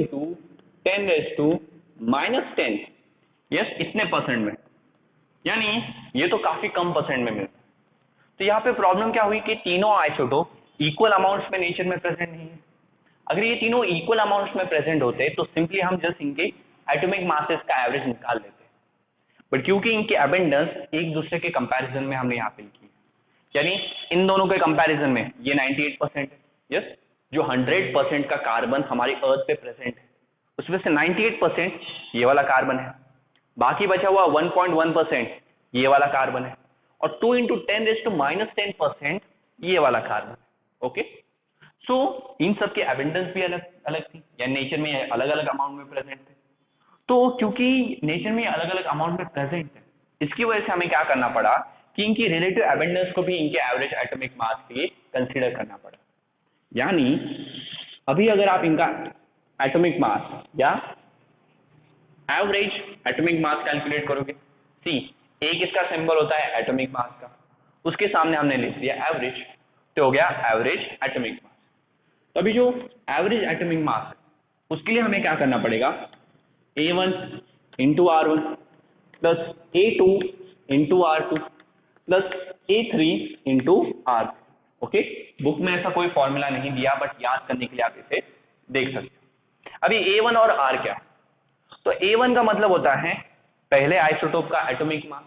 10⁻⁻10, यस इतने परसेंट में, यानी ये तो काफी कम परसेंट में मिलता है। तो यहाँ पे प्रॉब्लम क्या हुई कि तीनों आइसोटोप इक्वल अमाउंट्स में नेचर में प्रेजेंट नहीं है। अगर ये तीनों इक्वल अमाउंट्स में प्रेजेंट होते तो सिंपली हम जस्ट इनके एटॉमिक मासेस का एवरेज निकाल लेते, बट क्योंकि इनके अबेंडेंस एक दूसरे के कंपैरिजन में हमने यहाँ पे लिखी है, यानी इन दोनों के कंपैरिजन में ये 98% है, यस जो 100% का कार्बन हमारी अर्थ पे प्रेजेंट है उसमें से 98% ये वाला कार्बन है, बाकी बचा हुआ 1.1% ये वाला कार्बन है, और 2 × 10⁻10% ये वाला कार्बन है। ओके, सो इन सब के एबेंडेंस भी अलग अलग थी, या नेचर में अलग अलग अमाउंट में प्रेजेंट थे। तो क्योंकि नेचर में अलग अलग अमाउंट में प्रेजेंट है, इसकी वजह से हमें क्या करना पड़ा कि इनकी रिलेटिव एबेंडेंस को भी इनके एवरेज एटॉमिक मास के लिए कंसीडर करना पड़ा। यानी अभी अगर आप इनका एटॉमिक मास या एवरेज एटॉमिक मास कैलकुलेट करोगे, सी एक इसका सिंबल होता है एटॉमिक मास का, उसके सामने हमने लिख दिया एवरेज, तो हो गया एवरेज एटॉमिक मास। तो अभी जो एवरेज एटॉमिक मास है उसके लिए हमें क्या करना पड़ेगा, A1 × R1 plus A2 × R2 plus A3 × R। Okay, book में ऐसा कोई फॉर्मूला नहीं दिया, बट याद करने के लिए आप इसे देख सकते हो। अभी A1 और R क्या है, तो A1 का मतलब होता है पहले आइसोटोप का एटॉमिक मास,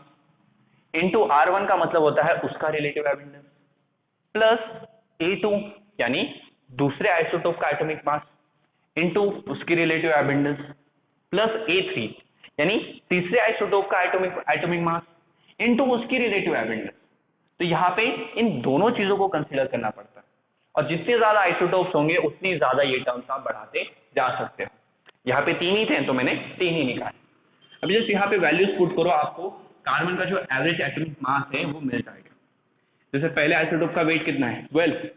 इंटू R1 का मतलब होता है उसका रिलेटिव एबेंडेंस, प्लस A2 यानी दूसरे आइसोटोप का एटॉमिक मास इंटू उसकी रिलेटिव एबेंडेंस, प्लस A3 यानी तीसरे आइसोटोप का एटॉमिक मास इंटू उसकी रिलेटिव एबेंडेंस। तो यहाँ पे इन दोनों चीजों को कंसीडर करना पड़ता है, और जितने ज्यादा आइसोटोप्स होंगे उतनी ज्यादा ये टर्म्स आप बढ़ाते जा सकते हो। यहाँ पे 3 ही थे तो मैंने 3 ही निकाले। अभी जस्ट यहाँ पे वैल्यूज पुट करो, आपको कार्बन का जो एवरेज एटॉमिक मास है वो मिल जाएगा। जैसे पहले आइसोटोप का वेट कितना है 12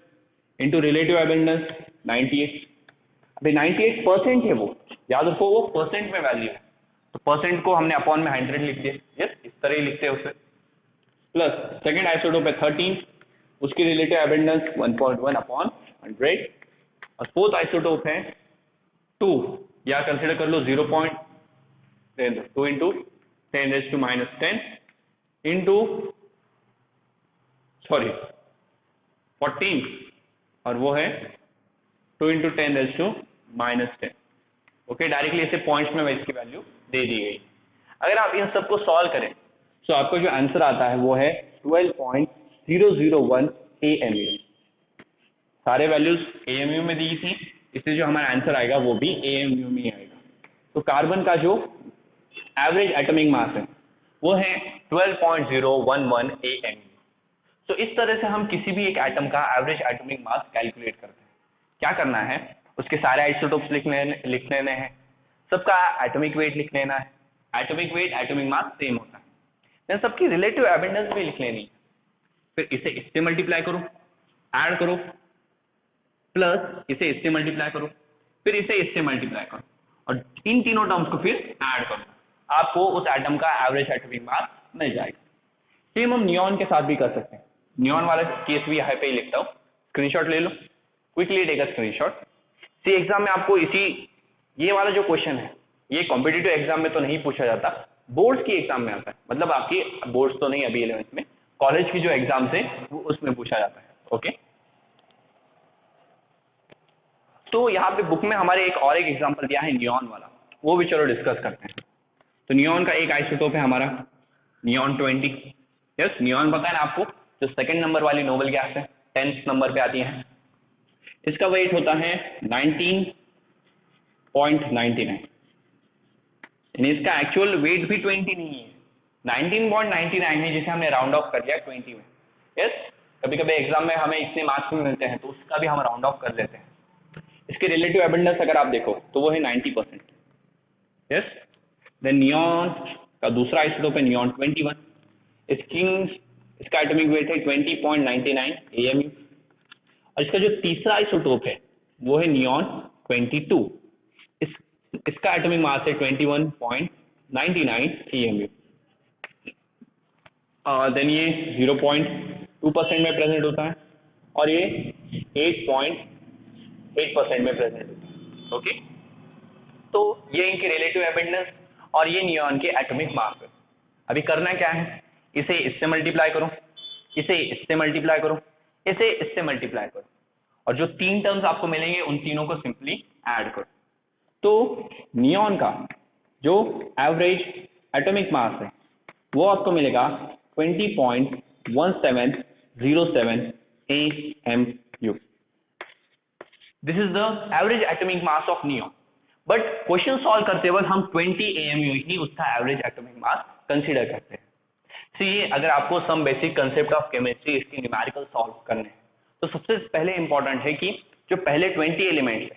इंटू रिलेटिव एबेंडेंस 98। अभी 98% है वो, याद रखो वो परसेंट में वैल्यू है, तो परसेंट को हमने अपॉन में 100 लिख दिया, यस इस तरह ही लिखते हैं उसे। प्लस सेकेंड आइसोटोप है 13, उसकी रिलेटिव एबेंडेंस 1.1/100, और फोर्थ आइसोटोप है 2, या कंसिडर कर लो 0.2 × 10⁻10 इंटू 14, और वो है 2 × 10⁻10। ओके, डायरेक्टली ऐसे पॉइंट्स में इसकी वैल्यू दे दी गई। अगर आप इन सबको सॉल्व करें तो आपको जो आंसर आता है वो है 12.001 AMU। सारे वैल्यूज AMU में दी थी, इसलिए जो हमारा आंसर आएगा वो भी AMU में ही आएगा। तो कार्बन का जो एवरेज एटॉमिक मास है वो है 12.011 AMU। तो इस तरह से हम किसी भी एक एटम का एवरेज एटॉमिक मास कैलकुलेट करते हैं। क्या करना है, उसके सारे आइसोटोप्स लिख लेने हैं, सबका एटॉमिक वेट लिख लेना है, atomic weight atomic mass same होता है, देन सबकी रिलेटिव एबेंडेंस भी लिख लेनी है, फिर इसे इससे मल्टीप्लाई करो, ऐड करो, प्लस इसे इससे मल्टीप्लाई करो, फिर इसे इससे मल्टीप्लाई करो, और इन तीनों टर्म्स को फिर ऐड करो, आपको उस एटम का एवरेज एटॉमिक मास मिल जाएगा। सेम हम नियॉन के साथ भी कर सकते हैं। नियॉन वाला केस भी यहाँ पे ही लिखता हूँ, स्क्रीनशॉट ले लो, quickly take a screenshot. See exam में आपको ये वाला जो क्वेश्चन है ये कॉम्पिटिटिव एग्जाम में तो नहीं पूछा जाता, बोर्ड्स की एग्जाम में आता है, मतलब आपकी बोर्ड्स तो नहीं अभी 11th में, कॉलेज की जो एग्जाम है वो उसमें पूछा जाता है। ओके, तो यहाँ पे बुक में हमारे एक और एक एग्जांपल दिया है नियॉन वाला, वो भी चलो डिस्कस करते हैं। तो नियॉन का एक आइसोटोप है हमारा नियॉन 20। यस, नियॉन पता है ना आपको, जो सेकंड नंबर वाली नोबल गैस है, 10th नंबर पे आती है। इसका वेट होता है 19.99, यानी इसका एक्चुअल वेट भी 20 नहीं है, 19.99 है, जिसे हमने राउंड ऑफ कर दिया 20 में। यस, कभी कभी एग्जाम में हमें इतने मार्क्स भी मिलते हैं तो उसका भी हम राउंड ऑफ कर लेते हैं। इसके रिलेटिव एबंडेंस अगर आप देखो तो वो है 90%। यस, देन नियॉन का दूसरा आइसोटोप है नियॉन 21। इसका एटॉमिक वेट है 20.99 AMU, और इसका जो तीसरा आइसोटोप है वो है नियॉन 22। इसका एटॉमिक मास है 21.99 AMU। देन ये 0.2% में प्रेजेंट होता है, और ये 8.8% में प्रेजेंट होता है। ओके, तो ये इनकी रिलेटिव एबंडेंस और ये नियॉन के एटॉमिक मास है। अभी करना क्या है, इसे इससे मल्टीप्लाई करो, इसे इससे मल्टीप्लाई करो, इसे इससे मल्टीप्लाई करो, और जो तीन टर्म्स आपको मिलेंगे उन तीनों को सिंपली ऐड करो। तो नियॉन का जो एवरेज एटॉमिक मास है वो आपको मिलेगा 20.1707 AMU। This is the average atomic mass of neon, but question solve करते वक्त हम 20 AMU ही उसका एवरेज एटॉमिक मास कंसीडर करते हैं। ये अगर आपको some basic concept of chemistry इसकी न्यूमेरिकल सॉल्व करने हैं तो सबसे पहले इंपॉर्टेंट है कि जो पहले 20 एलिमेंट्स है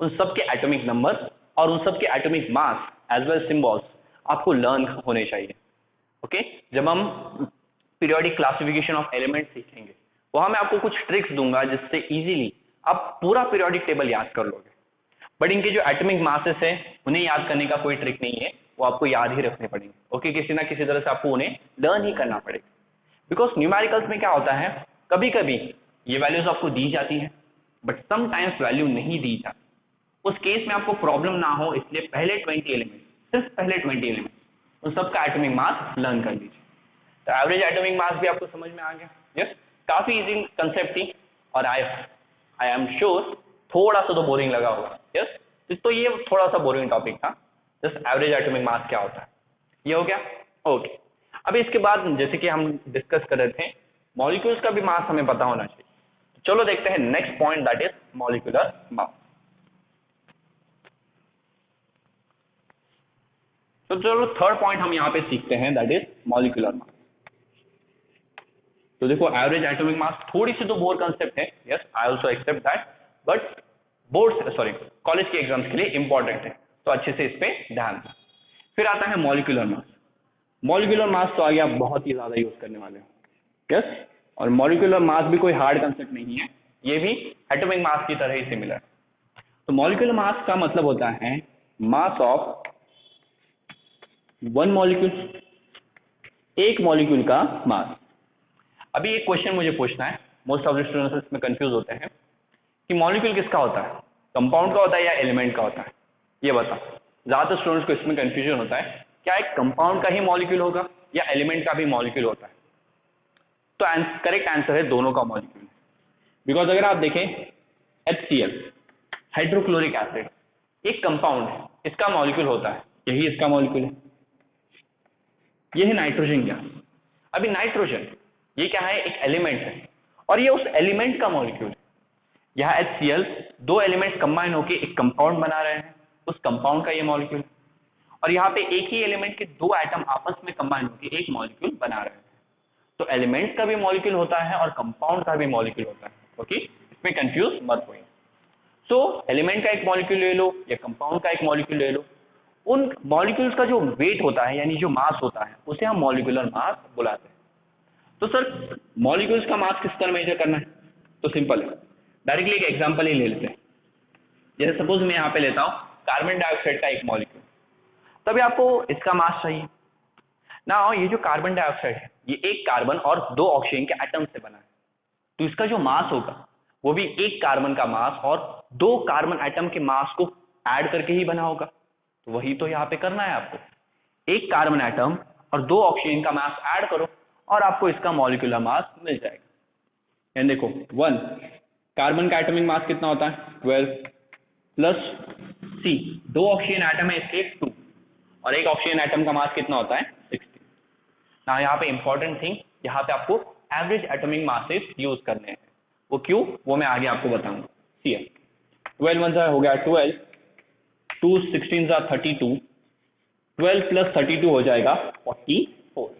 उन सब के एटॉमिक नंबर और उन सब के atomic mass as well symbols आपको लर्न होने चाहिए। ओके, जब हम पीरियोडिक क्लासिफिकेशन ऑफ एलिमेंट सीखेंगे वहां मैं आपको कुछ ट्रिक्स दूंगा जिससे इजीली आप पूरा पीरियोडिक टेबल याद कर लोगे, बट इनके जो एटॉमिक मासेस है उन्हें याद करने का कोई ट्रिक नहीं है, वो आपको याद ही रखने पड़ेंगे। ओके, किसी ना किसी तरह से आपको उन्हें लर्न ही करना पड़ेगा, बिकॉज न्यूमेरिकल्स में क्या होता है, कभी कभी ये वैल्यूज आपको दी जाती है बट समटाइम्स वैल्यू नहीं दी जाती। उस केस में आपको प्रॉब्लम ना हो इसलिए पहले 20 एलिमेंट, सिर्फ पहले 20 एलिमेंट उन सबका एटॉमिक मास लर्न कर लीजिए। तो एवरेज एटॉमिक मास भी आपको समझ में आ गया। यस, काफी इजी कंसेप्ट थी, और आई एम श्योर थोड़ा सा तो बोरिंग लगा होगा। यस, तो ये थोड़ा सा बोरिंग टॉपिक था, जस्ट एवरेज एटॉमिक मास क्या होता है ये हो गया। ओके, अभी इसके बाद जैसे कि हम डिस्कस कर रहे थे मॉलिक्यूल्स का भी मास हमें पता होना चाहिए। चलो देखते हैं next point, that is molecular mass. तो चलो थर्ड पॉइंट हम यहाँ पे सीखते हैं, दैट इज मॉलिक्यूलर मास। तो देखो एवरेज एटॉमिक मास थोड़ी सी तो बोर कंसेप्ट है, yes I also accept that, but college के एग्जाम्स के लिए इंपॉर्टेंट है, तो अच्छे से इस पे ध्यान दें। फिर आता है मॉलिक्यूलर मास। मॉलिक्यूलर मास तो आगे आप बहुत ही ज्यादा यूज करने वाले हो। यस, और मॉलिक्यूलर मास भी कोई हार्ड कंसेप्ट नहीं है, ये भी एटॉमिक मास की तरह ही सिमिलर। तो मॉलिक्यूलर मास का मतलब होता है मास ऑफ वन मॉलिक्यूल, एक मॉलिक्यूल का मास। अभी एक क्वेश्चन मुझे पूछना है, मोस्ट ऑफ द स्टूडेंट्स इसमें कंफ्यूज होते हैं कि मॉलिक्यूल किसका होता है, कंपाउंड का होता है या एलिमेंट का होता है, ये बता। ज्यादातर स्टूडेंट्स को इसमें कंफ्यूजन होता है, क्या एक कंपाउंड का ही मॉलिक्यूल होगा या एलिमेंट का भी मॉलिक्यूल होता है। तो करेक्ट आंसर है दोनों का मॉलिक्यूल, बिकॉज अगर आप देखें HCl हाइड्रोक्लोरिक एसिड एक कंपाउंड है, इसका मॉलिक्यूल होता है, यही इसका मॉलिक्यूल है। ये है नाइट्रोजन गैस। अभी नाइट्रोजन ये क्या है, एक एलिमेंट है, और ये उस एलिमेंट का मॉलिक्यूल है। यहाँ HCl दो एलिमेंट कंबाइन होकर एक कंपाउंड बना रहे हैं, उस कंपाउंड का ये मॉलिक्यूल है। और यहाँ पे एक ही एलिमेंट के दो एटम आपस में कंबाइन होकर एक मॉलिक्यूल बना रहे हैं। तो एलिमेंट का भी मॉलिक्यूल होता है और कंपाउंड का भी मॉलिक्यूल होता है। ओके, इसमें कंफ्यूज मत होइए। सो एलिमेंट का एक मॉलिक्यूल ले लो या कंपाउंड का एक मॉलिक्यूल ले लो, उन मॉलिक्यूल्स का जो वेट होता है यानी जो मास होता है उसे हम मॉलिक्यूलर मास बुलाते हैं। तो सर मॉलिक्यूल्स का मास किस तरह मेजर करना है, तो सिंपल है, डायरेक्टली एक एग्जांपल ही ले लेते हैं। जैसे सपोज मैं यहाँ पे लेता हूँ कार्बन डाइऑक्साइड का एक मॉलिक्यूल, तभी आपको इसका मास चाहिए ना। ये जो कार्बन डाइऑक्साइड है ये एक कार्बन और 2 ऑक्सीजन के एटम से बना है, तो इसका जो मास होगा वो भी एक कार्बन का मास और 2 कार्बन एटम के मास को ऐड करके ही बना होगा। तो वही तो यहाँ पे करना है आपको, एक कार्बन एटम और 2 ऑक्सीजन का मास ऐड करो और आपको इसका मॉलिक्यूलर मास मिल जाएगा। एंड देखो 1 कार्बन का एटॉमिक मास कितना होता है 12 प्लस C 2 ऑक्सीजन एटम है इसके 2 और एक ऑक्सीजन एटम का मास कितना होता है 16। ना यहाँ पे इंपॉर्टेंट थिंग, यहाँ पे आपको एवरेज एटॉमिक मासेस यूज करने हैं, वो क्यों वो मैं आगे आपको बताऊंगा। सी 12 वन हो गया 12, 2 16 32, 12 प्लस 32 हो जाएगा 44।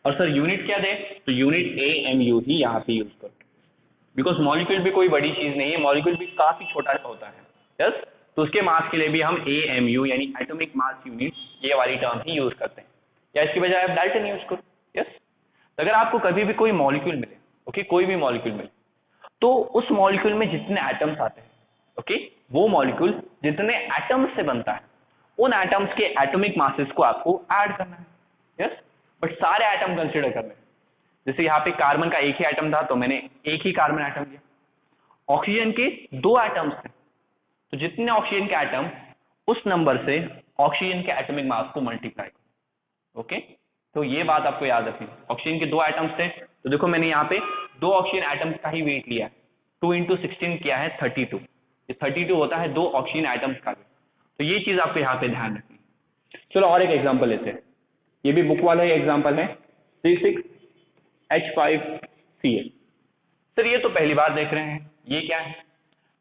और सर यूनिट क्या दे, तो यूनिट AMU ही यहाँ पे यूज करो, बिकॉज मॉलिक्यूल भी कोई बड़ी चीज नहीं है, मॉलिक्यूल भी काफी छोटा सा होता है। यस, तो उसके मास के लिए भी हम AMU यानी एटॉमिक मास यूनिट ये वाली टर्म ही यूज करते हैं, या इसकी बजाय आप डाल्टन यूज करो। यस, तो अगर आपको कभी भी कोई मॉलिक्यूल मिले, ओके कोई भी मॉलिक्यूल मिले, तो उस मॉलिक्यूल में जितने एटम्स आते हैं, ओके वो मॉलिक्यूल जितने एटम्स से बनता है उन एटम्स के एटॉमिक मासेस को आपको ऐड करना है। यस, बट सारे एटम कंसिडर करने हैं। जैसे यहाँ पे कार्बन का एक ही एटम था तो मैंने एक ही कार्बन एटम लिया, ऑक्सीजन के 2 एटम्स थे तो जितने ऑक्सीजन के एटम उस नंबर से ऑक्सीजन के एटॉमिक मास को मल्टीप्लाई करो। ओके, तो ये बात आपको याद रखनी, ऑक्सीजन के 2 एटम्स थे तो देखो मैंने यहाँ पे 2 ऑक्सीजन एटम्स का ही वेट लिया है, 2 × 16 किया है 32, ये 32 होता है 2 ऑक्सीजन एटम्स का वेट, तो ये चीज आपको यहाँ पे ध्यान रखनी। चलो और एक एग्जाम्पल लेते हैं, ये भी बुक वाला ही एग्जाम्पल है, C6H5Cl। सर ये तो पहली बार देख रहे हैं, ये क्या है,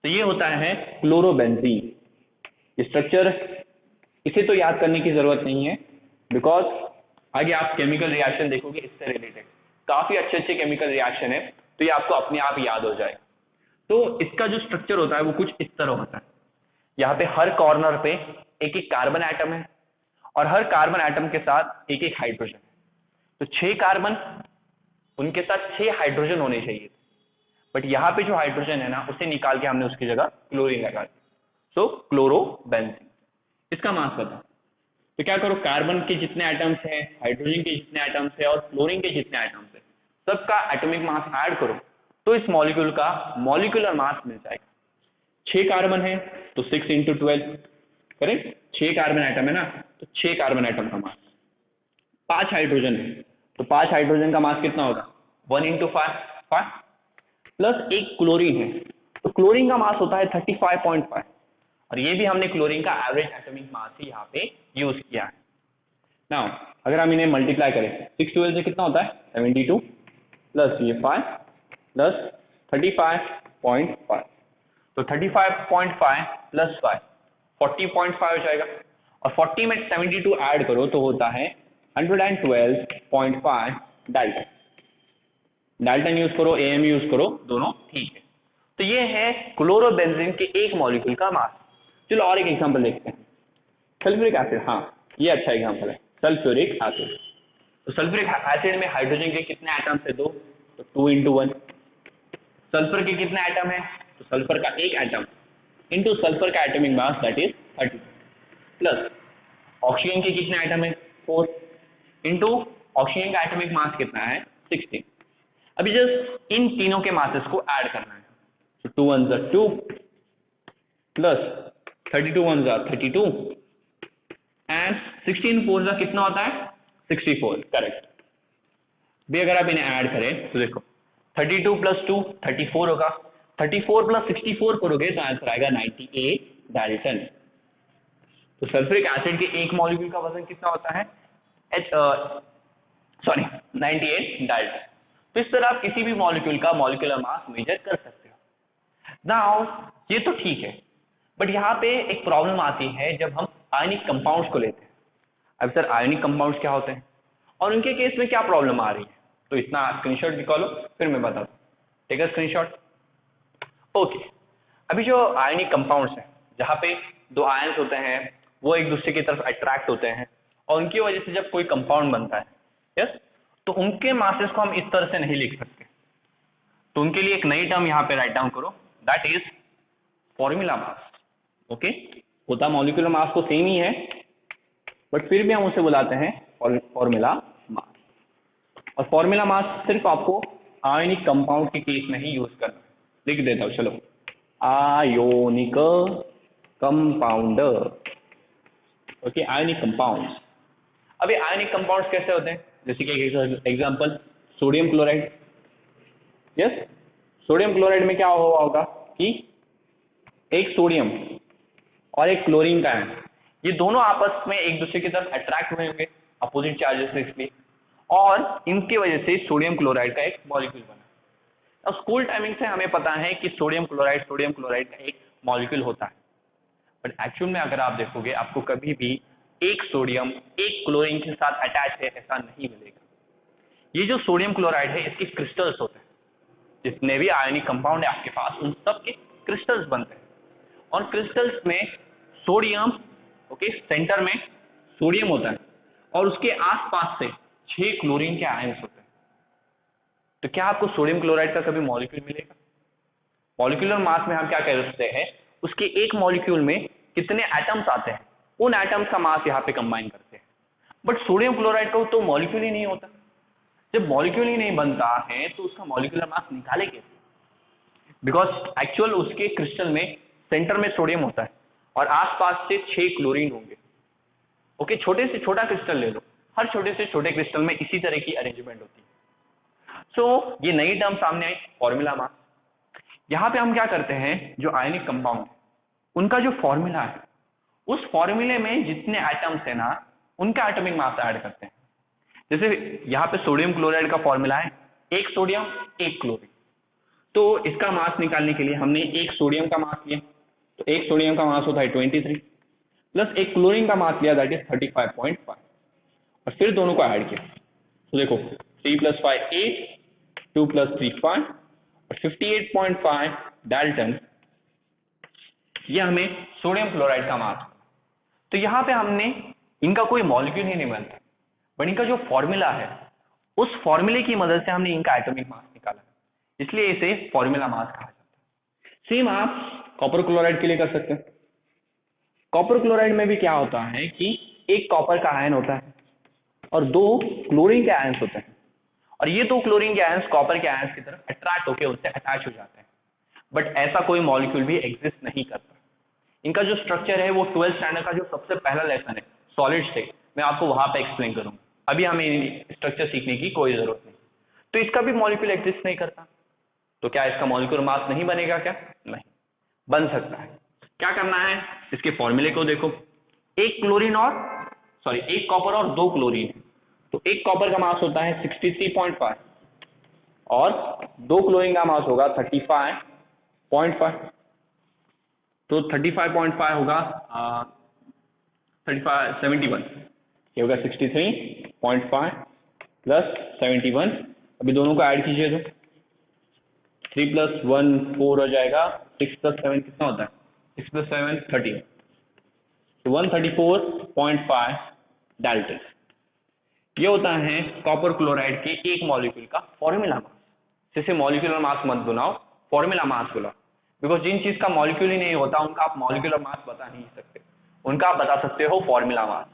तो ये होता है क्लोरोबेंजीन। स्ट्रक्चर इसे तो याद करने की जरूरत नहीं है, बिकॉज आगे आप केमिकल रिएक्शन देखोगे इससे रिलेटेड काफी अच्छे अच्छे केमिकल रिएक्शन है, तो ये आपको अपने आप याद हो जाएगा। तो इसका जो स्ट्रक्चर होता है वो कुछ इस तरह होता है, यहाँ पे हर कॉर्नर पे एक एक कार्बन एटम है और हर कार्बन एटम के साथ एक एक हाइड्रोजन है, तो 6 कार्बन उनके साथ 6 हाइड्रोजन होने चाहिए, बट यहाँ पे जो हाइड्रोजन है ना उसे निकाल के हमने उसकी जगह क्लोरीन लगा दिया, सो क्लोरोबेंजीन। इसका मास बताओ, तो क्या करो कार्बन के जितने एटम्स हैं, हाइड्रोजन के जितने एटम्स हैं और फ्लोरीन के जितने एटम्स हैं सबका एटॉमिक मास ऐड करो तो इस मॉलिक्यूल का मॉलिक्यूलर मास मिल जाएगा। 6 कार्बन है तो 6 × 12 करेक्ट, 6 कार्बन एटम है ना तो 6 कार्बन एटम का मास, 5 हाइड्रोजन है तो 5 हाइड्रोजन का मास कितना होगा 1 × 5 प्लस एक क्लोरीन है तो क्लोरीन का मास होता है 35.5, और ये भी हमने क्लोरीन का एवरेज एटॉमिक मास ही यहाँ पे यूज किया है। नाउ अगर हम इन्हें मल्टीप्लाई करें 6 12 से कितना होता है 72 प्लस ये 5 प्लस 35.5, तो 35.5 प्लस 5 40.5 हो जाएगा, और 40 में 72 ऐड करो तो होता है 112.5 डाल्टन। डाल्टन यूज करो AMU यूज करो दोनों ठीक है। तो ये है क्लोरोबेंजीन के एक मॉलिक्यूल का मास। चलो और एक एग्जांपल देखते हैं, सल्फ्यूरिक एसिड। हाँ ये अच्छा एग्जांपल है, सल्फ्यूरिक एसिड। तो सल्फ्यूरिक एसिड में हाइड्रोजन के कितने एटम्स है 2, तो 2 × 1। सल्फर के कितने एटम है, तो सल्फर का एक एटम इंटू सल्फर का atomic mass that is 30 plus oxygen के कितने एटम है 4 इंटू ऑक्सीजन का एटॉमिक मास कितना है 16। अभी जस्ट इन तीनों के मासेस को ऐड करना है, तो 2 1 2 प्लस 32 1 32 एंड 16 4 कितना होता है 64, करेक्ट। भी अगर आप इन्हें ऐड करें तो देखो 32 + 2 34 होगा, 34 + 64 करोगे तो आंसर आएगा 98 डाल्टन। तो सल्फ्यूरिक एसिड के एक मॉलिक्यूल का वजन कितना होता है 98 डाल्टन। तो इस तरह आप किसी भी मॉलिक्यूल का मॉलिक्यूलर मास मेजर कर सकते हो। नाउ ये तो ठीक है, बट यहाँ पे एक प्रॉब्लम आती है जब हम आयनिक कंपाउंड्स को लेते हैं। अब सर आयनिक कंपाउंड्स क्या होते हैं और उनके केस में क्या प्रॉब्लम आ रही है, तो इतना स्क्रीनशॉट निकालो फिर मैं बताता हूँ। Take a screenshot. ओके, अभी जो आयनिक कंपाउंड्स हैं जहाँ पे 2 आयंस होते हैं वो एक दूसरे की तरफ अट्रैक्ट होते हैं और उनकी वजह से जब कोई कंपाउंड बनता है, यस, तो उनके मासेस को हम इस तरह से नहीं लिख सकते। तो उनके लिए एक नई टर्म यहाँ पे राइट डाउन करो, that is formula mass. Okay, होता मॉलिक्यूलर मास तो सेम ही है, बट फिर भी हम उसे बुलाते हैं फॉर्मूला मास। और फॉर्मूला मास सिर्फ आपको आयोनिक कंपाउंड के केस में ही यूज करना है। लिख देता हूं, चलो, ionic compound. Okay, ionic compounds. अब ये आयोनिक कंपाउंड्स कैसे होते हैं? जैसे कि example sodium chloride. Yes, sodium chloride में क्या हुआ होगा कि एक सोडियम और एक क्लोरीन का आयन, ये दोनों आपस में एक दूसरे की तरफ अट्रैक्ट हुए होंगे अपोजिट चार्जेस से, इसलिए, और इनकी वजह से सोडियम क्लोराइड का एक मॉलिक्यूल बना। अब स्कूल टाइमिंग से हमें पता है कि सोडियम क्लोराइड का एक मॉलिक्यूल होता है, बट एक्चुअल में अगर आप देखोगे आपको कभी भी एक सोडियम एक क्लोरीन के साथ अटैच है ऐसा नहीं मिलेगा। ये जो सोडियम क्लोराइड है इसके क्रिस्टल्स होते हैं, जितने भी आयनिक कंपाउंड है आपके पास उन सब के क्रिस्टल्स बनते हैं, और क्रिस्टल्स में सोडियम, ओके, सेंटर में सोडियम होता है और उसके आसपास से 6 क्लोरीन के आयन्स होते हैं। तो क्या आपको सोडियम क्लोराइड का कभी मॉलिक्यूल मिलेगा? मॉलिक्यूलर मास में हम क्या करते हैं, उसके एक मॉलिक्यूल में कितने एटम्स आते हैं उन एटम्स का मास यहाँ पे कंबाइन करते हैं। बट सोडियम क्लोराइड का तो मॉलिक्यूल ही नहीं होता। जब मॉलिक्यूल ही नहीं बनता है तो उसका मॉलिक्यूलर मास निकाले कैसे? बिकॉज एक्चुअल उसके क्रिस्टल में सेंटर में सोडियम होता है और आसपास से 6 क्लोरीन होंगे। ओके, छोटे से छोटा क्रिस्टल ले लो, हर छोटे से छोटे क्रिस्टल में इसी तरह की अरेंजमेंट होती है। सो ये नई टर्म सामने आई, फॉर्मूला मास। यहां पे हम क्या करते हैं, जो आयनिक कंपाउंड है उनका जो फॉर्मूला है उस फॉर्मूले में जितने एटम्स है ना उनका एटॉमिक मास ऐड करते हैं। जैसे यहाँ पे सोडियम क्लोराइड का फॉर्मूला है एक सोडियम एक क्लोरीन, तो इसका मास निकालने के लिए हमने एक सोडियम का मास लिया, तो एक सोडियम का मास होता है 23 प्लस एक क्लोरीन का मास लिया दैट इज 35.5, और फिर दोनों को ऐड किया। तो देखो 3 + 5 8, 2 + 3 5 और 58.5 डाल्टन, ये हमें सोडियम क्लोराइड का मास। तो यहाँ पे हमने इनका कोई मॉलिक्यूल ही नहीं बनता, बट इनका जो फॉर्मूला है उस फॉर्मूले की मदद से हमने इनका एटॉमिक मास निकाला, इसलिए इसे फॉर्मूला मास कहा जाता है। सेम आप कॉपर क्लोराइड के लिए कर सकते हैं। कॉपर क्लोराइड में भी क्या होता है कि एक कॉपर का आयन होता है और 2 क्लोरीन के आयन्स होते हैं, और ये 2 क्लोरीन के आयन्स कॉपर के आयन्स की तरफ अट्रैक्ट होकर उससे अटैच हो जाते हैं, बट ऐसा कोई मॉलिक्यूल भी एग्जिस्ट नहीं करता। इनका जो स्ट्रक्चर है वो 12th स्टैंडर्ड का जो सबसे पहला लेसन है सॉलिड स्टेट, मैं आपको वहां पे एक्सप्लेन करूंगा, अभी हमें स्ट्रक्चर सीखने की कोई जरूरत नहीं। तो इसका भी मॉलिक्यूल एग्जिस्ट नहीं करता, तो क्या इसका मॉलिक्यूलर मास नहीं बनेगा? क्या नहीं बन सकता है। क्या करना है, इसके फॉर्मूले को देखो, एक कॉपर और 2 क्लोरीन, तो एक कॉपर का मास होता है 63.5 और 2 क्लोरीन का मास होगा 35.5, तो 35.5 होगा 71, ये होगा 63.5 प्लस 71, अभी दोनों को ऐड कीजिए तो 3 + 1 4 हो जाएगा, 6 + 7 कितना होता है, 6 + 7 30, तो 134.5 डाल्टन। ये होता है कॉपर क्लोराइड के एक मॉलिक्यूल का फॉर्मूला मास। जैसे मॉलिक्यूलर मास मत बुलाओ, फॉर्मूला मास बुलाओ, बिकॉज जिन चीज का मॉलिक्यूल ही नहीं होता उनका आप मॉलिक्यूलर मास बता नहीं सकते, उनका आप बता सकते हो फॉर्मूला मास।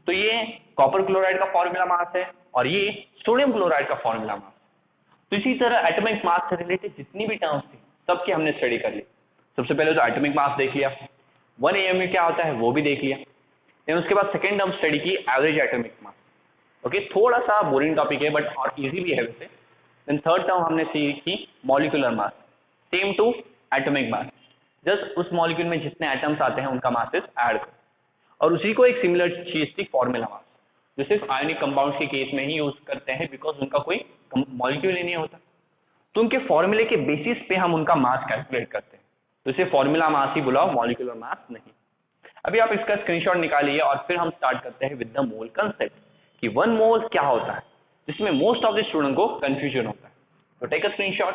तो ये कॉपर क्लोराइड का फॉर्मूला मास है और ये सोडियम क्लोराइड का फॉर्मूला मास। तो इसी तरह एटॉमिक मास से रिलेटेड जितनी भी टर्म्स थी सबकी हमने स्टडी कर ली। सबसे पहले तो एटॉमिक मास देख लिया, 1 AMU क्या होता है वो भी देख लिया, देन उसके बाद सेकेंड टर्म स्टडी की एवरेज एटॉमिक मास। ओके, थोड़ा सा बोरिंग टॉपिक है बट और इजी भी है वैसे। देन थर्ड टर्म हमने सीखी molecular mass, same to atomic mass, just उस मॉलिक्यूल में जितने एटम्स आते हैं उनका मासेस ऐड करो, और उसी को एक सिमिलर चीज थी फॉर्मूला मास, जो सिर्फ आयोनिक कंपाउंड्स के केस में ही यूज करते हैं बिकॉज उनका कोई मॉलिक्यूल ही नहीं होता, तो उनके फॉर्मूले के बेसिस पे हम उनका मास कैलकुलेट करते हैं, तो इसे फॉर्मूला मास ही बुलाओ, मॉलिक्यूलर मास नहीं। अभी आप इसका स्क्रीनशॉट निकालिए और फिर हम स्टार्ट करते हैं विद द मोल कंसेप्ट कि 1 मोल क्या होता है, जिसमें मोस्ट ऑफ द स्टूडेंट को कंफ्यूजन होता है। तो टेक अ स्क्रीनशॉट।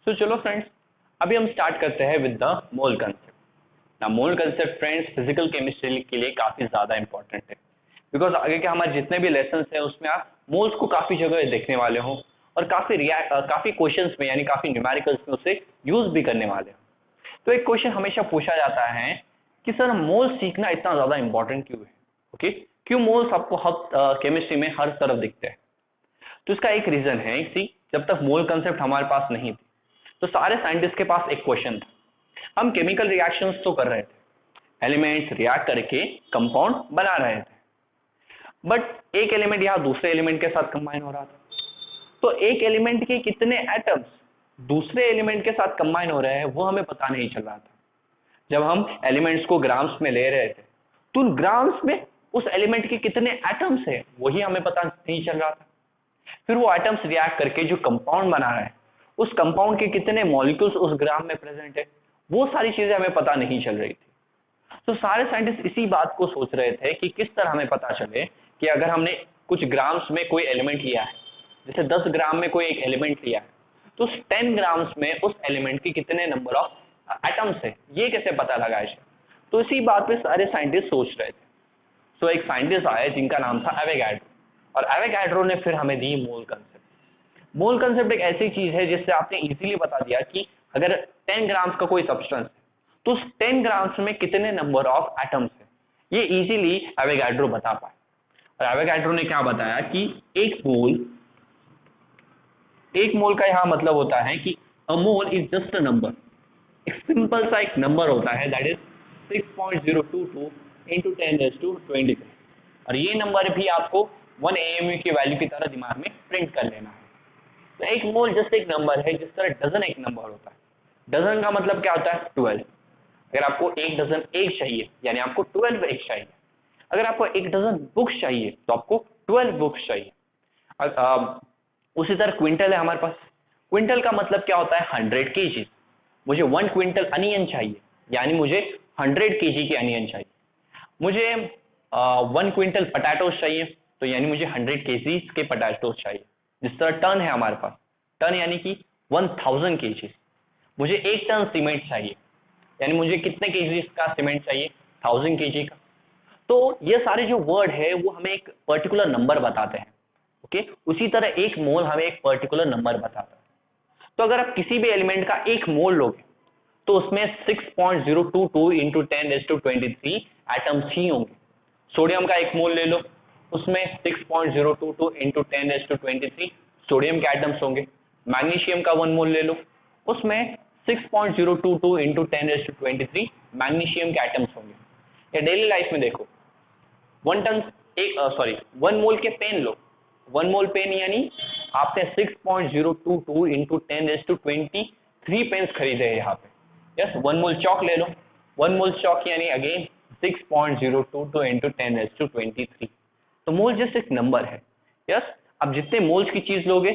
सो चलो फ्रेंड्स, अभी हम स्टार्ट करते हैं विद द मोल कंसेप्ट। ना mole concept friends physical chemistry के लिए काफी ज्यादा इंपॉर्टेंट है, बिकॉज आगे के हमारे जितने भी लेसन हैं उसमें आप मोल्स को काफी जगह देखने वाले हो और काफी क्वेश्चंस में यानी काफी न्यूमेरिकल्स में उसे यूज भी करने वाले हो। तो एक क्वेश्चन हमेशा पूछा जाता है कि सर मोल्स सीखना इतना ज्यादा इंपॉर्टेंट क्यों है? ओके, क्यों मोल्स आपको हर केमिस्ट्री में हर तरफ दिखते हैं? तो इसका एक रीजन है, सी जब तक मोल कंसेप्ट हमारे पास नहीं थी तो सारे साइंटिस्ट के पास एक क्वेश्चन था, हम केमिकल रिएक्शंस तो कर रहे थे, एलिमेंट्स रिएक्ट करके कंपाउंड बना रहे थे, बट एक एलिमेंट यहाँ दूसरे एलिमेंट के साथ कंबाइन हो रहा था, तो एक एलिमेंट के कितने एटम्स दूसरे एलिमेंट के साथ कंबाइन हो रहे हैं वो हमें पता नहीं चल रहा था। जब हम एलिमेंट्स को ग्राम्स में ले रहे थे तो उन ग्राम्स में उस एलिमेंट के कितने एटम्स है वही हमें पता नहीं चल रहा था। फिर वो एटम्स रिएक्ट करके जो कंपाउंड बना रहा है उस कंपाउंड के कितने मॉलिक्यूल्स उस ग्राम में प्रेजेंट है वो सारी चीजें हमें पता नहीं चल रही थी। तो सारे साइंटिस्ट इसी बात को सोच रहे थे कि किस तरह हमें पता चले कि अगर हमने कुछ ग्राम्स में कोई एलिमेंट लिया है, जैसे 10 ग्राम में कोई एक एलिमेंट लिया है, तो उस 10 ग्राम्स में उस एलिमेंट के कितने नंबर ऑफ एटम्स है ये कैसे पता लगाया जाए। तो इसी बात पे सारे साइंटिस्ट सोच रहे थे। तो एक साइंटिस्ट आए जिनका नाम था एवोगाड्रो, और एवोगाड्रो ने फिर हमें दी मोल कंसेप्ट। मोल कंसेप्ट एक ऐसी चीज है जिससे आपने इजीली बता दिया कि अगर 10 ग्राम्स का कोई सब्सटेंस है तो उस 10 ग्राम्स में कितने नंबर ऑफ एटम्स है, ये इजीली एवोगाड्रो बता पाए। और एवोगाड्रो ने क्या बताया कि एक मोल का यहां मतलब होता है कि a mole is just a number, एक सिंपल सा एक नंबर होता है दैट इज 6.022 इंटू 10⁻23, और ये नंबर भी आपको 1 AMU की वैल्यू की तरह दिमाग में प्रिंट कर लेना है। तो एक मोल जस्ट एक नंबर है, जिस तरह डजन एक नंबर होता है। डजन का मतलब क्या होता है? 12। अगर आपको एक डजन एग चाहिए यानी आपको 12 एग चाहिए। अगर आपको एक डजन बुक्स चाहिए तो आपको 12 बुक्स चाहिए। उसी तरह क्विंटल है हमारे पास। क्विंटल का मतलब क्या होता है? 100 kg। मुझे 1 क्विंटल अनियन चाहिए यानी मुझे 100 kg की अनियन चाहिए। मुझे 1 क्विंटल पटाटोस चाहिए तो यानी मुझे 100 kg के पटाटोस चाहिए। जिस तरह टन है हमारे पास, टन यानी कि 1000 kg। मुझे 1 टन सीमेंट चाहिए यानी मुझे कितने केजी का सीमेंट चाहिए? 1000 kg का। तो ये सारे जो वर्ड है वो हमें एक पर्टिकुलर नंबर बताते हैं। ओके, उसी तरह एक मोल हमें एक पर्टिकुलर नंबर बताता है। तो अगर आप किसी भी एलिमेंट का एक मोल लोगे तो उसमें 6.022 इंटू 10⁻23 एटम्स ही होंगे। सोडियम का एक मोल ले लो, उसमें 6.022 इंटू 10⁻23 सोडियम के एटम्स होंगे। मैग्नीशियम का 1 मोल ले लो, उसमें 6.022 इंटू 10⁻23 मैग्नीशियम के एटम्स होंगे। या डेली लाइफ में देखो, 1 मोल के पेन लो, 1 मोल पेन यानी आपने 6.022 इंटू 10⁻23 पेन्स खरीदे हैं यहाँ पे। यस, 1 मोल चौक ले लो, 1 मोल चौक यानी अगेन 6.022 इंटू 10⁻23। तो मोल जस्ट एक नंबर है। यस, अब जितने मोल्स की चीज लोगे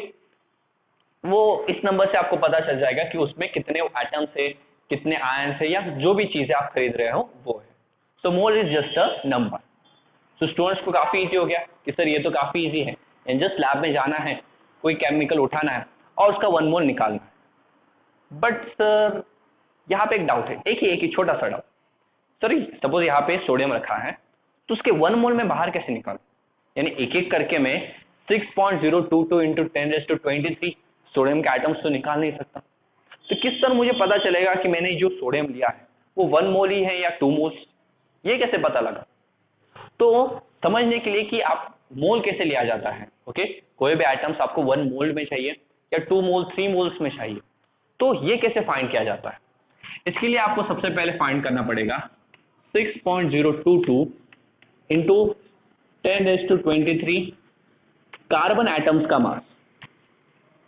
वो इस नंबर से आपको पता चल जाएगा कि उसमें कितने एटम्स है, कितने आयन्स है, या जो भी चीजें आप खरीद रहे हो वो है। So mole is just a number. तो स्टूडेंट्स को काफी इजी हो गया कि सर ये तो काफी इजी है, जस्ट लैब में जाना है, कोई केमिकल उठाना है और उसका 1 मोल निकालना है। बट सर यहाँ पे एक डाउट है, एक ही छोटा सा डाउट। सर सपोज यहाँ पे सोडियम रखा है तो उसके 1 मोल में बाहर कैसे निकालूं? यानी एक एक करके मैं 6.022 इंटू 10⁻23 सोडियम के आइटम्स तो निकाल नहीं सकता। तो किस तरह मुझे पता चलेगा कि मैंने जो सोडियम लिया है वो 1 मोल ही है या 2 मोल्स? ये कैसे पता लगा? तो समझने के लिए कि आप मोल कैसे लिया जाता है। ओके, कोई भी आइटम्स आपको 1 मोल में चाहिए या 2 मोल 3 मोल्स में चाहिए, तो ये कैसे फाइंड किया जाता है? इसके लिए आपको सबसे पहले फाइंड करना पड़ेगा 6.022 इंटू 10⁻23 कार्बन एटम्स का मास।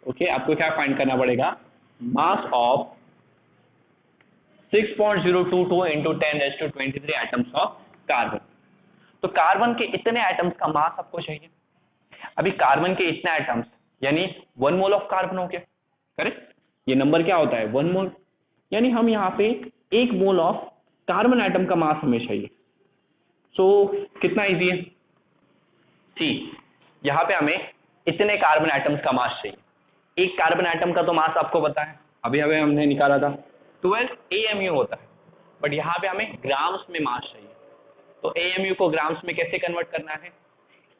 ओके, आपको क्या फाइंड करना पड़ेगा? Mass of 6.022 into 10⁻23 atoms of carbon. तो कार्बन के इतने एटम्स का मास आपको चाहिए। अभी कार्बन के इतने एटम्स यानी 1 मोल ऑफ कार्बन हो गया, करेक्ट? ये नंबर क्या होता है? 1 मोल। यानी हम यहाँ पे 1 मोल ऑफ कार्बन एटम का मास हमें चाहिए। सो कितना इजी है? सी, यहाँ पे हमें इतने कार्बन एटम्स का मास चाहिए। एक कार्बन एटम का तो मास आपको पता है, अभी अभी हमने निकाला था 12 AMU होता है, बट यहाँ पे हमें ग्राम्स में मास चाहिए। तो AMU को ग्राम्स में कैसे कन्वर्ट करना है?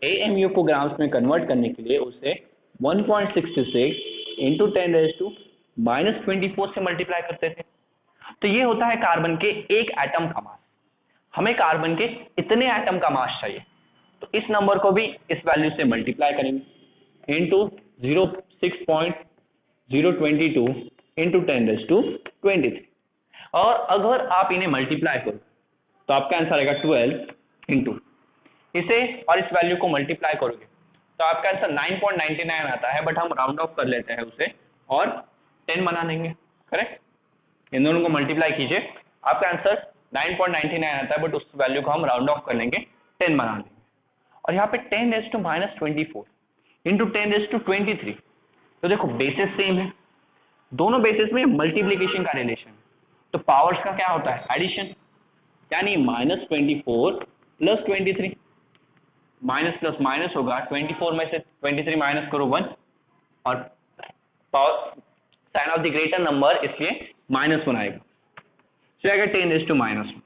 AMU को ग्राम्स में कन्वर्ट करने के लिए उसे 1.66 इंटू 10⁻⁻24 से मल्टीप्लाई करते थे। तो ये होता है कार्बन के एक एटम का मास। हमें कार्बन के इतने एटम का मास चाहिए, तो इस नंबर को भी इस वैल्यू से मल्टीप्लाई करेंगे इंटू 0.022 इंटू 10⁻23। और अगर आप इन्हें मल्टीप्लाई करो तो आपका आंसर आएगा 12 इंटू इसे और इस वैल्यू को मल्टीप्लाई करोगे तो आपका आंसर 9.99 आता है, बट हम राउंड ऑफ कर लेते हैं उसे और 10 बना देंगे। करेक्ट? इन दोनों को मल्टीप्लाई कीजिए, आपका आंसर 9.99 आता है, बट उस वैल्यू को हम राउंड ऑफ कर लेंगे, 10 बना देंगे। और यहाँ पे 10⁻⁻24 इंटू 10⁻23। तो देखो बेसिस सेम है, दोनों बेसिस में मल्टीप्लीकेशन का रिलेशन, तो पावर्स का क्या होता है? एडिशन, यानी -24 प्लस 23। माइनस प्लस माइनस होगा, 24 में से 23 माइनस करो 1, और power sine of the greater number इसलिए -1 आएगा। तो आएगा 10⁻⁻1।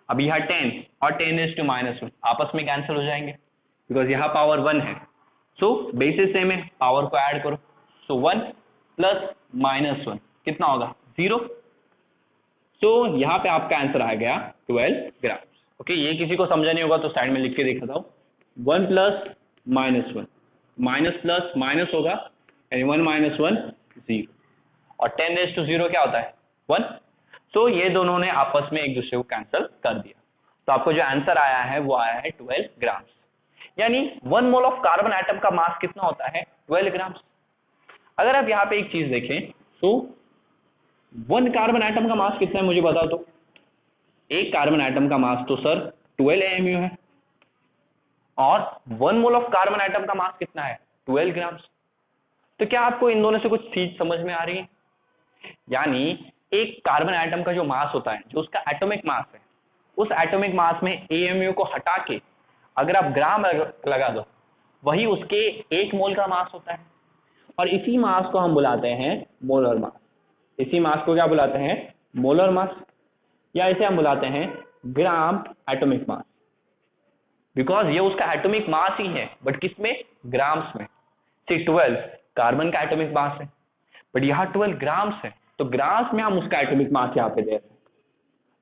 अब यहाँ 10 और 10⁻⁻1 आपस में कैंसिल हो जाएंगे बिकॉज यहाँ पावर 1 है। सो बेसिस सेम है, पावर को ऐड करो, सो 1 प्लस -1 कितना होगा? 0। तो यहाँ पे आपका आंसर आ गया 12 ग्राम। ओके, ये किसी को समझा नहीं होगा तो साइड में लिख के दिखाता हूँ। 1 प्लस -1 माइनस प्लस माइनस होगा, यानी 1 - 1 0, और 10⁻0 क्या होता है? 1। तो ये दोनों ने आपस में एक दूसरे को कैंसिल कर दिया, तो आपको जो आंसर आया है वो आया है 12 ग्राम। यानी 1 मोल ऑफ कार्बन एटम का मास कितना होता है? 12 ग्राम। अगर आप यहाँ पे एक चीज देखें तो 1 कार्बन एटम का मास कितना है मुझे बता दो। एक कार्बन एटम का मास तो सर 12 AMU है, और 1 मोल ऑफ कार्बन एटम का मास कितना है? 12 ग्राम। तो क्या आपको इन दोनों से कुछ चीज समझ में आ रही है? यानी एक कार्बन एटम का जो मास होता है, जो उसका एटॉमिक मास है, उस एटॉमिक मास में AMU को हटा के अगर आप ग्राम लगा दो, वही उसके 1 मोल का मास होता है, और इसी मास को हम बुलाते हैं मोलर मास। इसी मास को क्या बुलाते हैं? मोलर मास, या इसे हम बुलाते हैं ग्राम एटॉमिक मास, बिकॉज ये उसका एटॉमिक मास ही है, बट किसमें? ग्राम्स में। 12 कार्बन का एटॉमिक मास है, बट यहाँ 12 ग्राम्स है, तो ग्राम्स में हम उसका एटॉमिक मास यहाँ पे दे रहे हैं।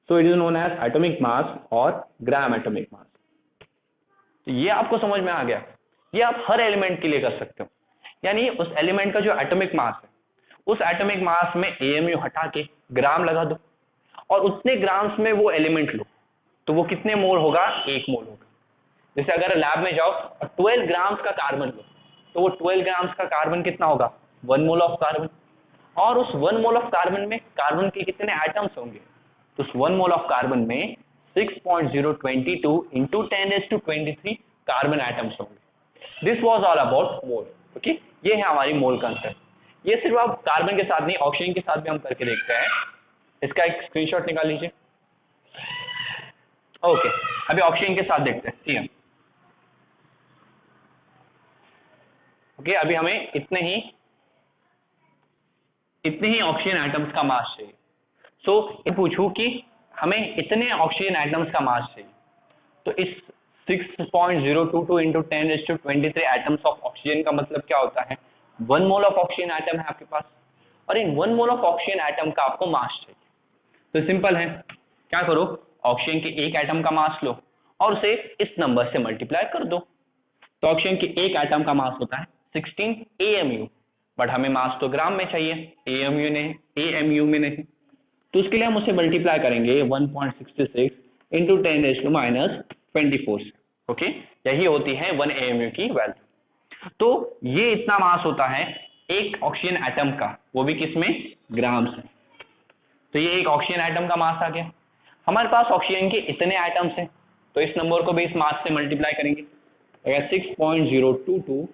So it is known as atomic mass और ग्राम एटॉमिक मास। तो ये आपको समझ में आ गया। ये आप हर एलिमेंट के लिए कर सकते हो, यानी उस एलिमेंट का जो एटॉमिक मास है, उस एटॉमिक मास में AMU हटा के ग्राम लगा दो, और उतने ग्राम्स में वो एलिमेंट लो, तो वो कितने मोल होगा? 1 मोल होगा। जैसे अगर लैब में जाओ और 12 ग्राम्स का कार्बन लो, तो वो 12 ग्राम्स का कार्बन कितना होगा? 1 मोल ऑफ कार्बन। और उस 1 मोल ऑफ कार्बन में कार्बन के कितने एटम्स होंगे? तो उस 1 मोल ऑफ कार्बन में 6.022 इंटू 10⁻23 कार्बन एटम्स होंगे। This was all about mole. Okay, ये है हमारी मोल कंसेप्ट। ये सिर्फ आप कार्बन के साथ नहीं, ऑक्सीजन के साथ भी हम करके देखते हैं। इसका एक स्क्रीनशॉट निकाल लीजिए। ओके, अभी ऑक्सीजन के साथ देखते हैं CM। ओके, अभी हमें इतने ही ऑक्सीजन एटम्स का मास चाहिए। सो पूछूं कि हमें इतने ऑक्सीजन एटम्स का मास चाहिए, तो इस 6.022 इंटू 10⁻23 एटम्स ऑफ ऑक्सीजन का मतलब क्या होता है? 1 मोल ऑफ ऑक्सीजन एटम है आपके पास, और इन 1 मोल ऑफ ऑक्सीजन एटम का आपको मास चाहिए। तो सिंपल है, क्या करो, ऑक्सीजन के एक एटम का मास लो और उसे इस नंबर से मल्टीप्लाई कर दो। तो ऑक्सीजन के एक एटम का मास होता है 16 AMU, बट हमें मास तो ग्राम में चाहिए, AMU में नहीं। तो उसके लिए हम उसे मल्टीप्लाई करेंगे 1.66 इंटू 10⁻⁻24 से। ओके, यही होती है 1 AMU की वैल्यू। तो ये इतना मास होता है एक ऑक्सीजन एटम का, वो भी किसमें? ग्राम्स में। तो ये एक ऑक्सीजन एटम का मास आ गया। हमारे पास ऑक्सीजन के इतने एटम्स हैं, तो इस नंबर को भी इस मास से मल्टीप्लाई करेंगे, 6.022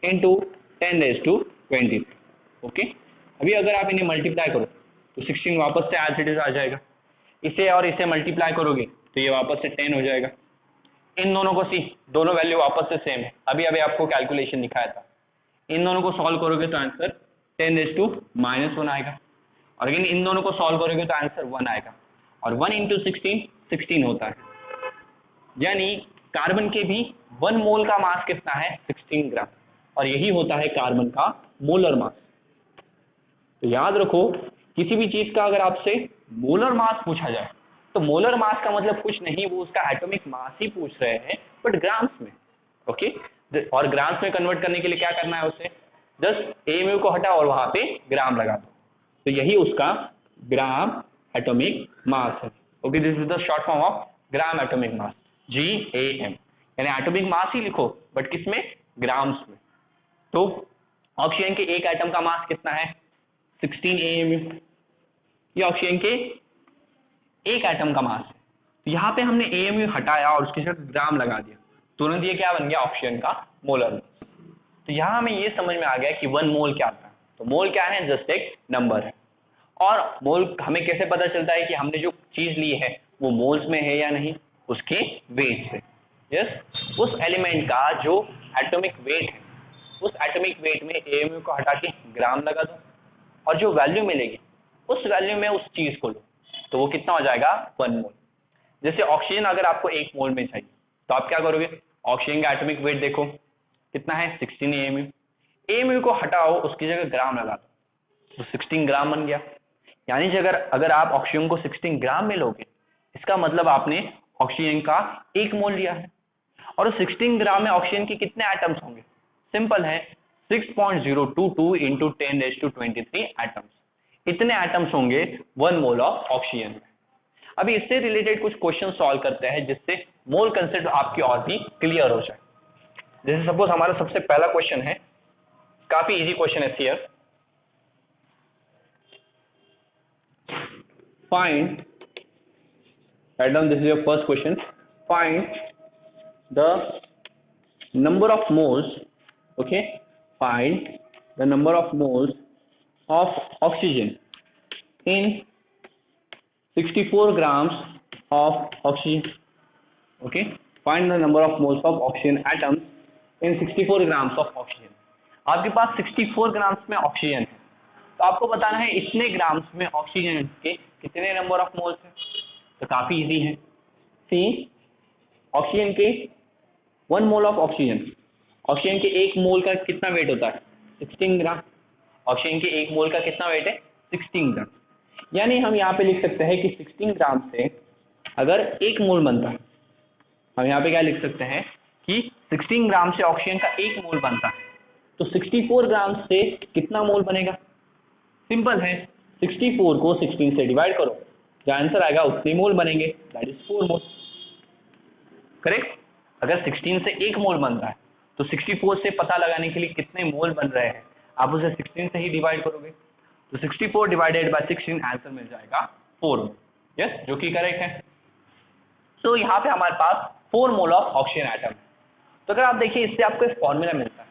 इंटू 10⁻23। ओके, अभी अगर आप इन्हें मल्टीप्लाई करो तो 16 वापस से एज इट इज आ जाएगा। इसे और इसे मल्टीप्लाई करोगे तो ये वापस से 10 हो जाएगा। इन दोनों को दोनों वैल्यू वापस से सेम है, अभी आपको कैलकुलेशन दिखाया था। इन दोनों को सॉल्व करोगे तो आंसर 10⁻⁻1 आएगा, और अगेन इन दोनों को सॉल्व करोगे तो आंसर 1 आएगा, और 1 इंटू 16 16 होता है। यानी कार्बन के भी 1 मोल का मास कितना है 16 ग्राम, और यही होता है कार्बन का मोलर मास। तो याद रखो किसी भी चीज का अगर आपसे मोलर मास पूछा जाए तो मोलर मास का मतलब कुछ नहीं, वो उसका एटॉमिक मास ही पूछ रहे हैं बट ग्राम्स में। ओके, और ग्राम्स में कन्वर्ट करने के लिए क्या करना है उसे, जस्ट एमयू को हटाओ और वहां पे ग्राम लगा दो, तो यही उसका ग्राम एटॉमिक मास है। Okay, this is the short form of gram atomic mass, GAM, यानी एटॉमिक मास ही लिखो बट किसमें, ग्राम्स में। तो ऑक्सीजन के एक एटम का मास कितना है 16 AMU, ये ऑक्सीजन के एक एटम का मास है। तो यहाँ पे हमने AMU हटाया और उसके साथ ग्राम लगा दिया, तुरंत ये क्या बन गया, ऑक्सीजन का मोलर मास। तो यहाँ हमें ये समझ में आ गया कि 1 मोल क्या था। तो मोल क्या है, जस्ट एक नंबर है। और मोल हमें कैसे पता चलता है कि हमने जो चीज ली है वो मोल्स में है या नहीं, उसके वेट से। यस, उस एलिमेंट का जो एटॉमिक वेट है, उस एटॉमिक वेट में AMU को हटा के ग्राम लगा दो और जो वैल्यू मिलेगी उस वैल्यू में उस चीज को लो, तो वो कितना हो जाएगा 1 मोल। जैसे ऑक्सीजन अगर आपको 1 मोल में चाहिए तो आप क्या करोगे, ऑक्सीजन का एटॉमिक वेट देखो कितना है 16 AMU, AMU को हटाओ उसकी जगह ग्राम लगा दो, तो 16 ग्राम बन गया। यानी अगर आप ऑक्सीजन को 16 ग्राम में लोगे, इसका मतलब आपने ऑक्सीजन का 1 मोल लिया है। और 16 ग्राम में ऑक्सीजन के कितने एटम्स होंगे, सिंपल है 6.022 इंटू 10⁻23 एटम्स, इतने एटम्स होंगे 1 मोल ऑफ ऑक्सीजन में। अभी इससे रिलेटेड कुछ क्वेश्चन सॉल्व करते हैं जिससे मोल कंसेप्ट आपकी और भी क्लियर हो जाए। जैसे सपोज हमारा सबसे पहला क्वेश्चन है, काफी इजी क्वेश्चन है here, find, write down, this is your first question, find the number of moles, okay, find the number of moles of oxygen in 64 grams of oxygen, okay, find the number of moles of oxygen atoms in 64 grams of oxygen। आपके पास 64 grams में oxygen है, तो आपको बताना है इतने grams में oxygen के कितने नंबर ऑफ मोल्स हैं। तो काफी इजी है, सी ऑक्सीजन के 1 मोल ऑफ ऑक्सीजन, ऑक्सीजन के 1 मोल का कितना वेट होता है 16 ग्राम, ऑक्सीजन के 1 मोल का कितना वेट है 16 ग्राम। यानी हम यहाँ पे लिख सकते हैं कि 16 ग्राम से अगर 1 मोल बनता है, हम यहाँ पे क्या लिख सकते हैं कि 16 ग्राम से ऑक्सीजन का 1 मोल बनता है, तो 64 ग्राम से कितना मोल बनेगा, सिंपल है 64 को 16 से डिवाइड करो, जो आंसर आएगा उतने मोल बनेंगे, दैट इज 4 मोल, करेक्ट। अगर 16 से 1 मोल बन रहा है तो 64 से पता लगाने के लिए कितने मोल बन रहे हैं आप उसे 16 से ही डिवाइड करोगे, तो 64 डिवाइडेड बाय 16 आंसर मिल जाएगा 4 मोल, यस, जो कि करेक्ट है। तो यहाँ पे हमारे पास 4 मोल ऑफ ऑक्सीजन एटम है। तो अगर आप देखिए इससे आपको एक फॉर्मूला मिलता है,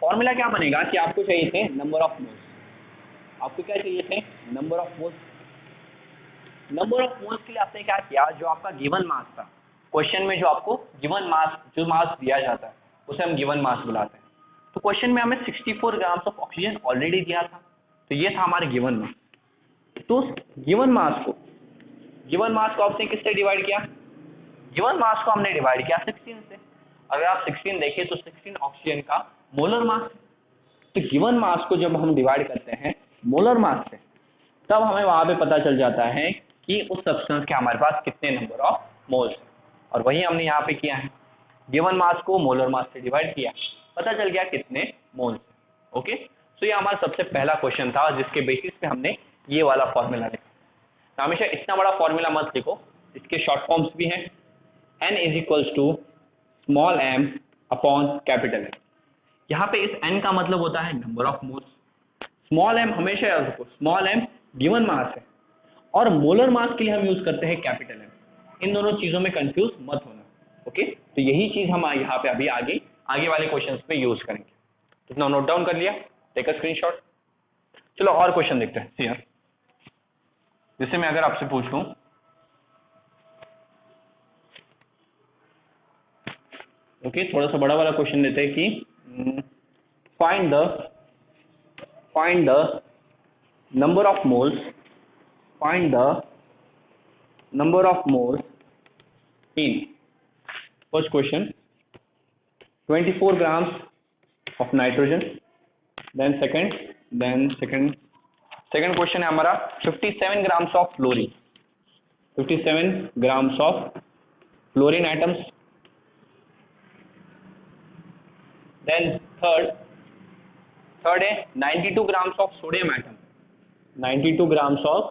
फॉर्मूला क्या बनेगा कि आपको चाहिए थे नंबर ऑफ मोल्स, आपको क्या चाहिए थे number of moles. Number of moles के लिए आपने क्या किया, जो आपका गिवन मास था क्वेश्चन में, जो आपको गिवन मास, जो मास दिया जाता है उसे हम गिवन मास बुलाते हैं। तो क्वेश्चन में हमें 64 ग्राम्स ऑफ ऑक्सीजन ऑलरेडी दिया था, तो ये था हमारे गिवन मास। तो गिवन मास को आपने किससे डिवाइड किया, गिवन मास को हमने डिवाइड किया 16 से। अगर आप 16 देखें तो 16 ऑक्सीजन का मोलर मास, तो गिवन मास को जब हम डिवाइड करते हैं मोलर मास से, तब हमें वहां पे पता चल जाता है कि उस सब्सटेंस के हमारे पास कितने नंबर ऑफ मोल्स हैं, और वही हमने यहाँ पे किया है, गिवन मास को मोलर मास से डिवाइड किया, पता चल गया कितने मोल्स हैं। ओके, तो ये हमारा सबसे पहला क्वेश्चन था जिसके बेसिस पे हमने ये वाला फॉर्मूला लिखा। तो हमेशा इतना बड़ा फॉर्मूला मत लिखो, इसके शॉर्ट फॉर्म्स भी हैं, n is equals to small m upon capital M। यहाँ पे इस n का मतलब होता है number of moles, small m हमेशा याद रखो, स्मॉल m गिवन मास है और मोलर मास के लिए हम यूज करते हैं कैपिटल M, इन दोनों चीजों में कंफ्यूज मत होना। ओके, तो यही चीज हम यहाँ पे अभी आगे वाले क्वेश्चंस पे यूज करेंगे। तो इतना नोट डाउन कर लिया, टेक अ स्क्रीनशॉट। चलो और क्वेश्चन देखते हैं हियर, जैसे मैं अगर आपसे पूछूं ओके, थोड़ा सा बड़ा वाला क्वेश्चन लेते हैं कि find the number of moles, find the number of moles in first question 24 grams of nitrogen, then second question है हमारा 57 grams of fluorine, 57 grams of fluorine atoms, then third है 92 grams of sodium atom, 92 grams of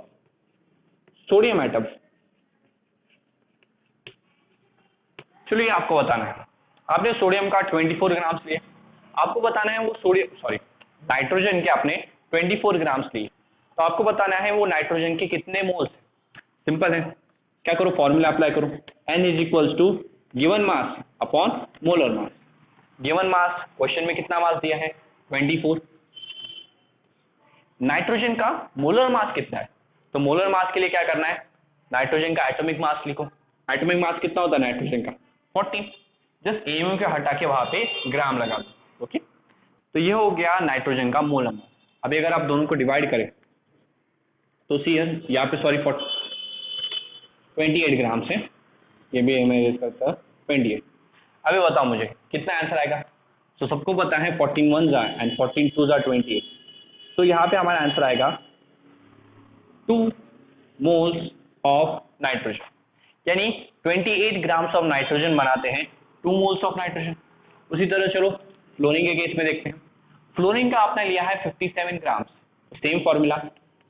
sodium atom। चलिए आपको बताना है, आपने sodium का 24 grams लिए, आपको बताना है वो नाइट्रोजन के आपने 24 ग्राम्स लिए, तो आपको बताना है वो नाइट्रोजन के कितने मोल्स है। सिंपल है, क्या करो, फॉर्मूला अप्लाई करो, N is equals to given mass upon molar mass. Given mass question में कितना मास दिया है 24, नाइट्रोजन का मोलर मास कितना है, तो मोलर मास के लिए क्या करना है, नाइट्रोजन का एटॉमिक मास लिखो। एटॉमिक मास कितना होता है नाइट्रोजन का 14, जस्ट एमयू के हटा के वहां पे ग्राम लगा दो। ओके, तो ये हो गया नाइट्रोजन का मोलर मास। अभी अगर आप दोनों को डिवाइड करें तो सी यहाँ पे 28 ग्राम से, ये भी मैं करता 28। अभी बताओ मुझे कितना आंसर आएगा। तो सबको पता है 14 1s एंड 14 2s 28, तो यहाँ पे हमारा आंसर आएगा 2 मोल्स ऑफ नाइट्रोजन, यानी 28 ग्राम्स ऑफ नाइट्रोजन बनाते हैं 2 मोल्स ऑफ नाइट्रोजन। उसी तरह चलो फ्लोरीन के केस में देखते हैं। फ्लोरीन का आपने लिया है 57 grams, same formula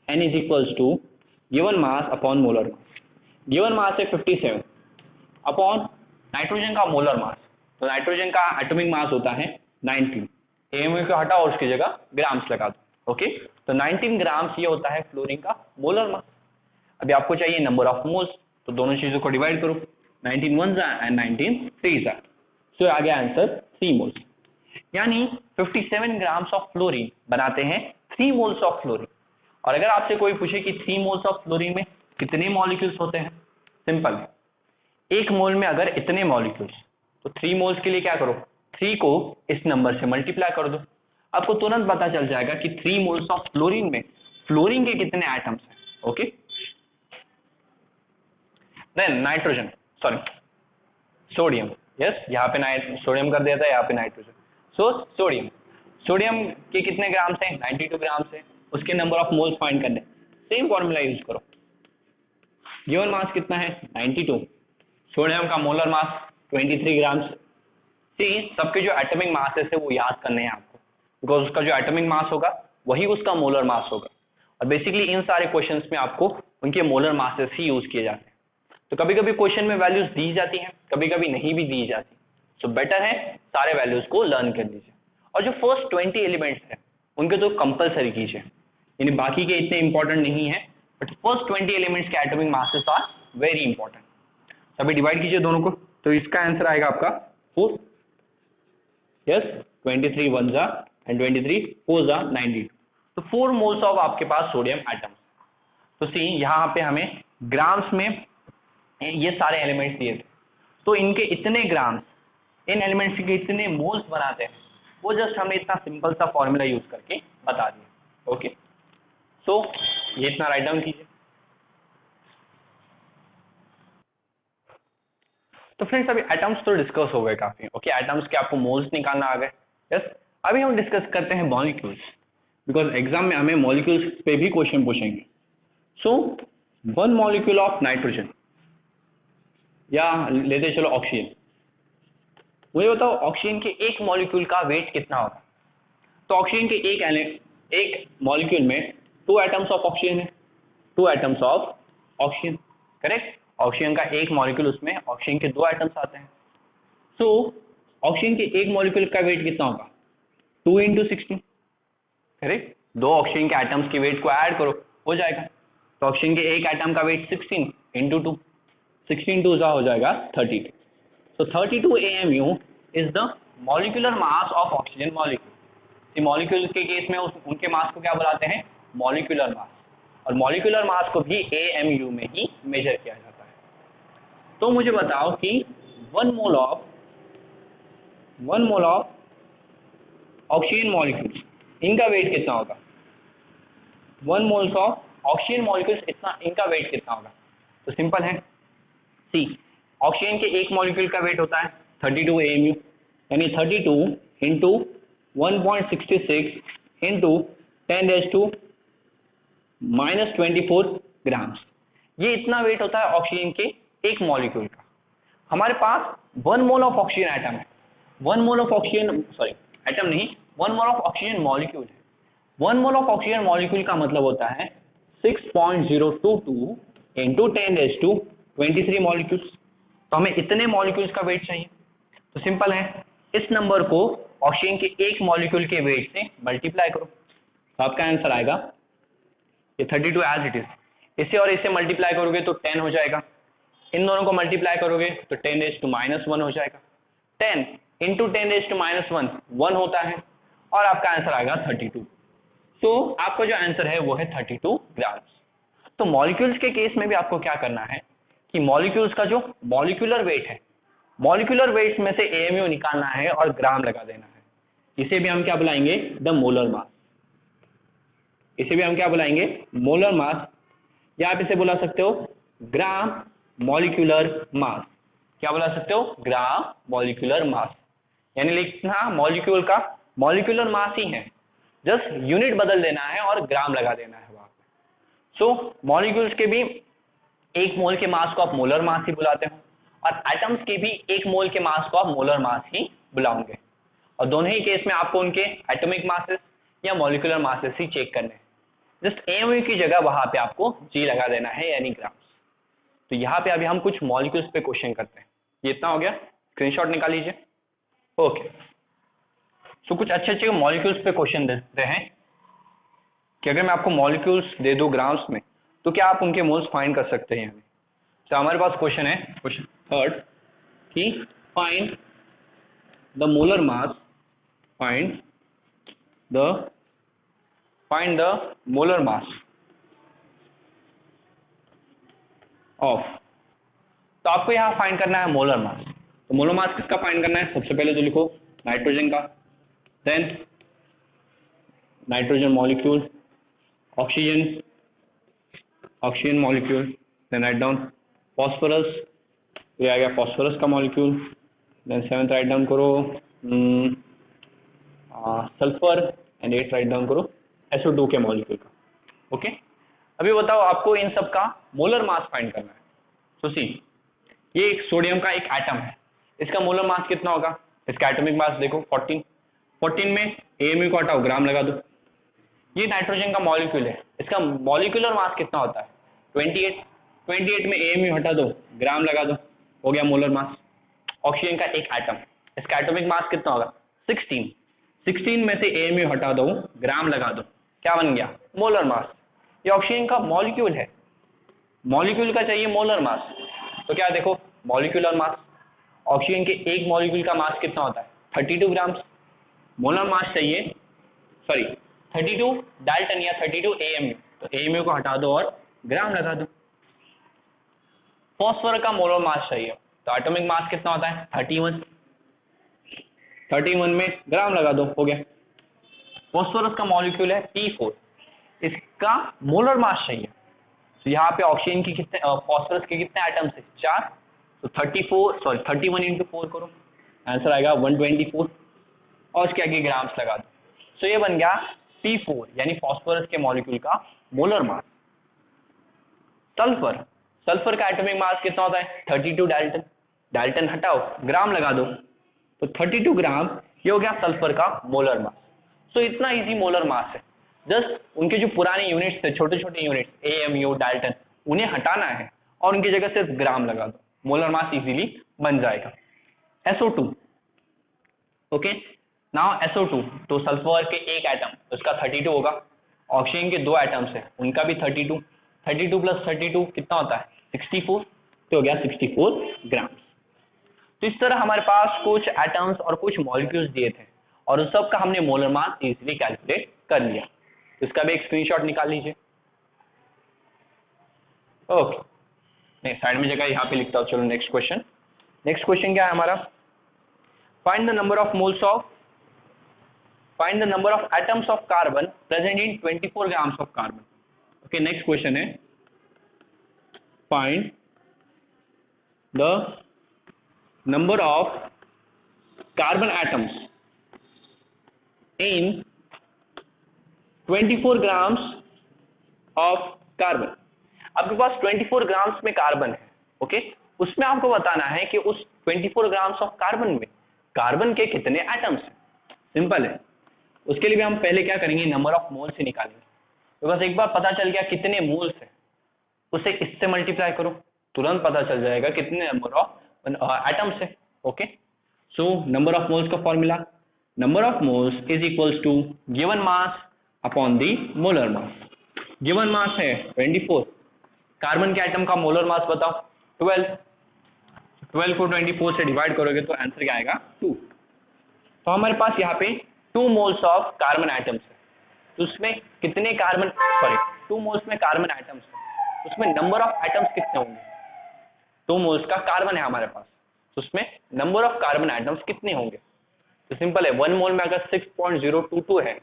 N is equals to given mass upon molar mass. Given mass है 57 अपॉन नाइट्रोजन का मोलर मास, तो नाइट्रोजन का एटॉमिक मास होता है 19, एमयू को हटाओ और उसकी जगह ग्राम्स लगा दो। ओके, तो 19 ग्राम्स ये होता है फ्लोरीन का मोलर मास। अभी आपको चाहिए नंबर ऑफ मोल्स, तो दोनों चीजों को डिवाइड करो, 19 1s एंड 19 3s, सो आ गया आंसर 3 मोल्स, यानी 57 ग्राम्स ऑफ फ्लोरीन बनाते हैं 3 मोल्स ऑफ फ्लोरीन। और अगर आपसे कोई पूछे कि 3 मोल्स ऑफ फ्लोरीन में कितने मॉलिक्यूल्स होते हैं, सिंपल है, एक मोल में अगर इतने मॉलिक्यूल्स, तो 3 मोल्स के लिए क्या करो, 3 को इस नंबर से मल्टीप्लाई कर दो, आपको तुरंत पता चल जाएगा कि 3 मोल्स ऑफ फ्लोरीन में फ्लोरीन के कितने एटम्स हैं। Okay, then nitrogen, sodium, yes, यहाँ पे सोडियम कर दिया था, यहाँ पे नाइट्रोजन। सो सोडियम के कितने ग्राम्स हैं 92 ग्राम्स है, उसके नंबर ऑफ मोल्स फाइंड करने, सेम फॉर्मूला यूज करो। गिवन मास कितना है 92, सोडियम का मोलर मास 23 ग्राम्स। सी, सबके जो एटॉमिक मास है वो याद करने हैं आपको, बिकॉज उसका जो एटॉमिक मास होगा वही उसका मोलर मास होगा, और बेसिकली इन सारे क्वेश्चंस में आपको उनके मोलर मासेस ही यूज किए जाते हैं। तो कभी कभी क्वेश्चन में वैल्यूज दी जाती हैं, कभी कभी नहीं भी दी जाती, सो बेटर है सारे वैल्यूज को लर्न कर लीजिए। और जो फर्स्ट 20 एलिमेंट्स हैं उनके तो कंपलसरी कीजिए, यानी बाकी के इतने इंपॉर्टेंट नहीं है, बट फर्स्ट 20 एलिमेंट्स के atomic masses are very important. अभी डिवाइड कीजिए दोनों को, तो इसका आंसर आएगा आपका 4, यस, 23 1s एंड 23 4s 92, तो 4 मोल्स ऑफ आपके पास सोडियम एटम्स। तो सी, यहाँ पे हमें ग्राम्स में ये सारे एलिमेंट्स दिए थे, तो इनके इतने ग्राम्स, इन एलिमेंट्स के इतने मोल्स बनाते हैं, वो जस्ट हमने इतना सिंपल सा फॉर्मूला यूज करके बता दिया। ओके, सो ये इतना राइट डाउन कीजिए। तो फ्रेंड्स अभी एटम्स तो डिस्कस हो गए काफी। ओके, एटम्स के आपको मोल्स निकालना आ गए। यस, अभी हम डिस्कस करते हैं मॉलिक्यूल्स, बिकॉज एग्जाम में हमें मॉलिक्यूल्स पे भी क्वेश्चन पूछेंगे। सो 1 मॉलिक्यूल ऑफ नाइट्रोजन, या लेते चलो ऑक्सीजन, मुझे बताओ ऑक्सीजन के एक मॉलिक्यूल का वेट कितना होगा। तो ऑक्सीजन के एक मॉलिक्यूल में 2 एटम्स ऑफ ऑक्सीजन है, 2 atoms of oxygen, correct. Oxygen का एक मॉलिक्यूल, उसमें ऑक्सीजन के 2 एटम्स आते हैं। सो ऑक्सीजन के एक मॉलिक्यूल का वेट कितना होगा 2 × 16, करेक्ट। 2 ऑक्सीजन के एटम्स के वेट को ऐड करो, हो जाएगा। तो ऑक्सीजन के एक एटम का वेट 16 × 2, 16 2 हो जाएगा 32। So 32 AMU is the molecular mass of oxygen molecule। Molecule के केस में उनके मास को क्या बुलाते हैं, मॉलिक्यूलर मास, और मॉलिक्यूलर मास को भी AMU में ही मेजर किया जाता है। तो मुझे बताओ कि 1 मोल ऑफ ऑक्सीजन मॉलिक्यूल्स, इनका वेट कितना होगा। 1 मोल्स ऑफ ऑक्सीजन मॉलिक्यूल्स, इतना इनका वेट कितना होगा। तो सिंपल है, सी, ऑक्सीजन के एक मॉलिक्यूल का वेट होता है 32 AMU, यानी 32 इंटू 1.66 इंटू 10⁻⁻24 ग्राम्स। ये इतना वेट होता है ऑक्सीजन के एक मॉलिक्यूल का। हमारे पास 1 मोल ऑफ ऑक्सीजन एटम है, 1 mole of oxygen, sorry atom नहीं, 1 मोल ऑफ ऑक्सीजन मॉलिक्यूल है। 1 मोल ऑफ ऑक्सीजन मॉलिक्यूल का मतलब होता है 6.022 इंटू 10⁻23 मॉलिक्यूल्स। तो हमें इतने मॉलिक्यूल्स का वेट चाहिए, तो सिंपल है, इस नंबर को ऑक्सीजन के एक मॉलिक्यूल के वेट से मल्टीप्लाई करो, तो आपका आंसर आएगा ये 32 एज इट इज। इसे और इसे मल्टीप्लाई करोगे तो 10 हो जाएगा, इन दोनों को मल्टीप्लाई करोगे तो 10⁻⁻1 हो जाएगा। 10 इंटू 10⁻⁻1 1 होता है और आपका आंसर आएगा 32। तो आपका जो आंसर है वो है 32 ग्राम्स। तो मॉलिक्यूल्स के केस में भी आपको क्या करना है कि मॉलिक्यूल्स का जो मॉलिक्यूलर वेट है, मॉलिक्यूलर वेट में से AMU निकालना है और ग्राम लगा देना है। इसे भी हम क्या बुलाएंगे, द मोलर मास। इसे भी हम क्या बुलाएंगे, मोलर मास, या आप इसे बुला सकते हो ग्राम मॉलिक्यूलर मास। क्या बुला सकते हो, ग्राम मॉलिक्यूलर मास, यानी लिखना मॉलिक्यूल का मॉलिक्यूलर मास ही है, जस्ट यूनिट बदल देना है और ग्राम लगा देना है वहां पे। सो मॉलिक्यूल्स के भी एक मोल के मास को आप मोलर मास ही बुलाते हो, और एटम्स के भी एक मोल के मास को आप मोलर मास ही बुलाओगे, और दोनों ही केस में आपको उनके एटॉमिक मासेस या मॉलिक्यूलर मासेस ही चेक करने हैं। जस्ट AMU की जगह वहां पे आपको G लगा देना है, यानी ग्राम्स। तो यहाँ पे अभी हम कुछ मॉलिक्यूल्स पे क्वेश्चन करते हैं। ये इतना हो गया, स्क्रीनशॉट निकाल लीजिए। ओके, सो कुछ अच्छे अच्छे मॉलिक्यूल्स पे क्वेश्चन देते हैं कि अगर मैं आपको मॉलिक्यूल्स दे दूं ग्राम्स में तो क्या आप उनके मोल्स फाइंड कर सकते हैं। तो हमारे पास क्वेश्चन है, क्वेश्चन थर्ड, कि find the molar mass, find the molar mass of. तो आपको यहाँ फाइंड करना है मोलर मास। तो मोलर मास किसका फाइंड करना है, सबसे पहले तो लिखो नाइट्रोजन का, then nitrogen molecule, oxygen molecule, then write down phosphorus, ये आ गया फॉस्फोरस का molecule, then 7th write down करो sulphur, and 8th write down करो SO2 के मॉलिक्यूल का। ओके, अभी बताओ आपको इन सब का मोलर मास फाइंड करना है। तो सी, ये एक सोडियम का एक एटम है, इसका मोलर मास कितना होगा, इसका एटॉमिक मास देखो 14 में AMU को हटाओ, ग्राम लगा दो। ये नाइट्रोजन का मॉलिक्यूल है, इसका मॉलिक्यूलर मास कितना होता है 28 में AMU हटा दो, ग्राम लगा दो, हो गया मोलर मास। ऑक्सीजन का एक एटम, इसका एटॉमिक मास कितना होगा 16 में से AMU हटा दो, ग्राम लगा दो, क्या बन गया मोलर मास। ये ऑक्सीजन का मॉलिक्यूल है, मॉलिक्यूल का चाहिए मोलर मास, तो क्या देखो मॉलिक्यूलर मास, ऑक्सीजन के एक मॉलिक्यूल का मास कितना होता है 32 ग्राम्स, मोलर मास चाहिए, सॉरी 32 डाल्टन या 32 AMU, तो AMU को हटा दो और ग्राम लगा दो। फॉस्फोरस का मोलर मास चाहिए, तो एटॉमिक मास कितना होता है 31 में ग्राम लगा दो, हो गया। फॉस्फोरस का मॉलिक्यूल है P4, इसका मोलर मास चाहिए, तो यहाँ पे ऑक्सीजन की कितने, फॉस्फोरस के कितने एटम्स है 4, तो 31 इंटू 4 करो, आंसर आएगा 124, और उसके आगे ग्राम्स लगा दो। सो ये बन गया P4 यानी फॉस्फोरस के मॉलिक्यूल का मोलर मास। सल्फर का एटॉमिक मास कितना होता है 32 डाल्टन हटाओ, ग्राम लगा दो, तो 32 ग्राम, ये हो गया सल्फर का मोलर मास। सो इतना इजी मोलर मास है, जस्ट उनके जो पुराने यूनिट्स थे, छोटे छोटे यूनिट्स AMU डाल्टन, उन्हें हटाना है और उनकी जगह सिर्फ ग्राम लगा दो, मोलर मास इजीली बन जाएगा। SO2, ओके, नाउ SO2, तो सल्फर के एक एटम, उसका 32 होगा, ऑक्सीजन के दो एटम्स है, उनका भी 32 प्लस 32 कितना होता है 64, तो हो गया 64 ग्राम। तो इस तरह हमारे पास कुछ एटम्स और कुछ मॉलिक्यूल्स दिए थे, और उन सब का हमने मोलर मास इजीली कैलकुलेट कर लिया। तो इसका भी एक स्क्रीनशॉट निकाल लीजिए। ओके, नहीं साइड में जगह यहाँ पे लिखता हूँ। चलो नेक्स्ट क्वेश्चन क्या है हमारा, find the number of atoms of carbon present in 24 grams of carbon. Okay, next question है, find the number of carbon atoms in 24 grams of carbon. आपके पास 24 ग्राम्स में कार्बन है, ओके। उसमें आपको बताना है कि उस 24 ग्राम्स ऑफ कार्बन में कार्बन के कितने एटम्स हैं। सिंपल है। उसके लिए भी हम पहले क्या करेंगे, नंबर ऑफ मोल से निकालेंगे। तो बस एक बार पता चल गया कितने मोल्स है, उसे इससे मल्टीप्लाई करो, तुरंत पता चल जाएगा कितने नंबर ऑफ एटम्स है, okay. So number of moles का formula, number of moles is equals to given mass upon the molar mass. Given mass है 24, कार्बन के एटम का मोलर मास बताओ 12। 12 को 24 से डिवाइड करोगे तो आंसर क्या आएगा 2। तो हमारे पास यहाँ पे 2 मोल्स ऑफ कार्बन एटम्स है। तो उसमें कितने कार्बन, सॉरी 2 मोल्स में कार्बन एटम्स है, उसमें नंबर ऑफ एटम्स कितने होंगे। 2 मोल्स का कार्बन है हमारे पास, तो उसमें नंबर ऑफ कार्बन एटम्स कितने होंगे। तो सिंपल है, 1 मोल में अगर 6.022 है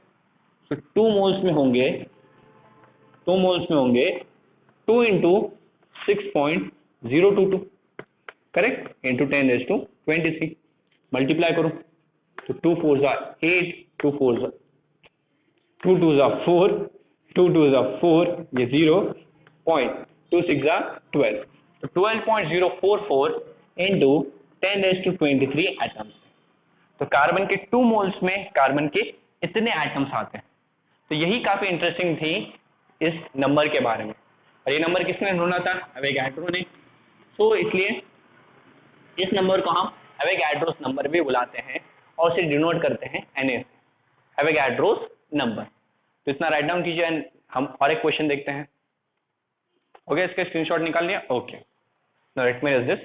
तो 2 मोल्स में होंगे 2 इंटू 6.022, करेक्ट, इंटू 10⁻23। मल्टीप्लाई करो तो 2 4 8, 2 4 2 2 4, 2 2 4, ये 0, 2 6 12, तो 12.044 इंटू 10⁻23 एटम्स। तो कार्बन के 2 मोल्स में कार्बन के इतने एटम्स आते हैं। तो यही काफी इंटरेस्टिंग थी इस नंबर के बारे में। और ये नंबर किसने ढूंढा था, एवोगैड्रो ने। तो इसलिए इस नंबर को हम एवोगैड्रोस नंबर भी बुलाते हैं और उसे डिनोट करते हैं Na से, एवोगैड्रोस नंबर। तो इतना राइट डाउन कीजिए, हम और एक क्वेश्चन देखते हैं। ओके, इसका स्क्रीनशॉट निकाल लिया, okay. Now let me raise this.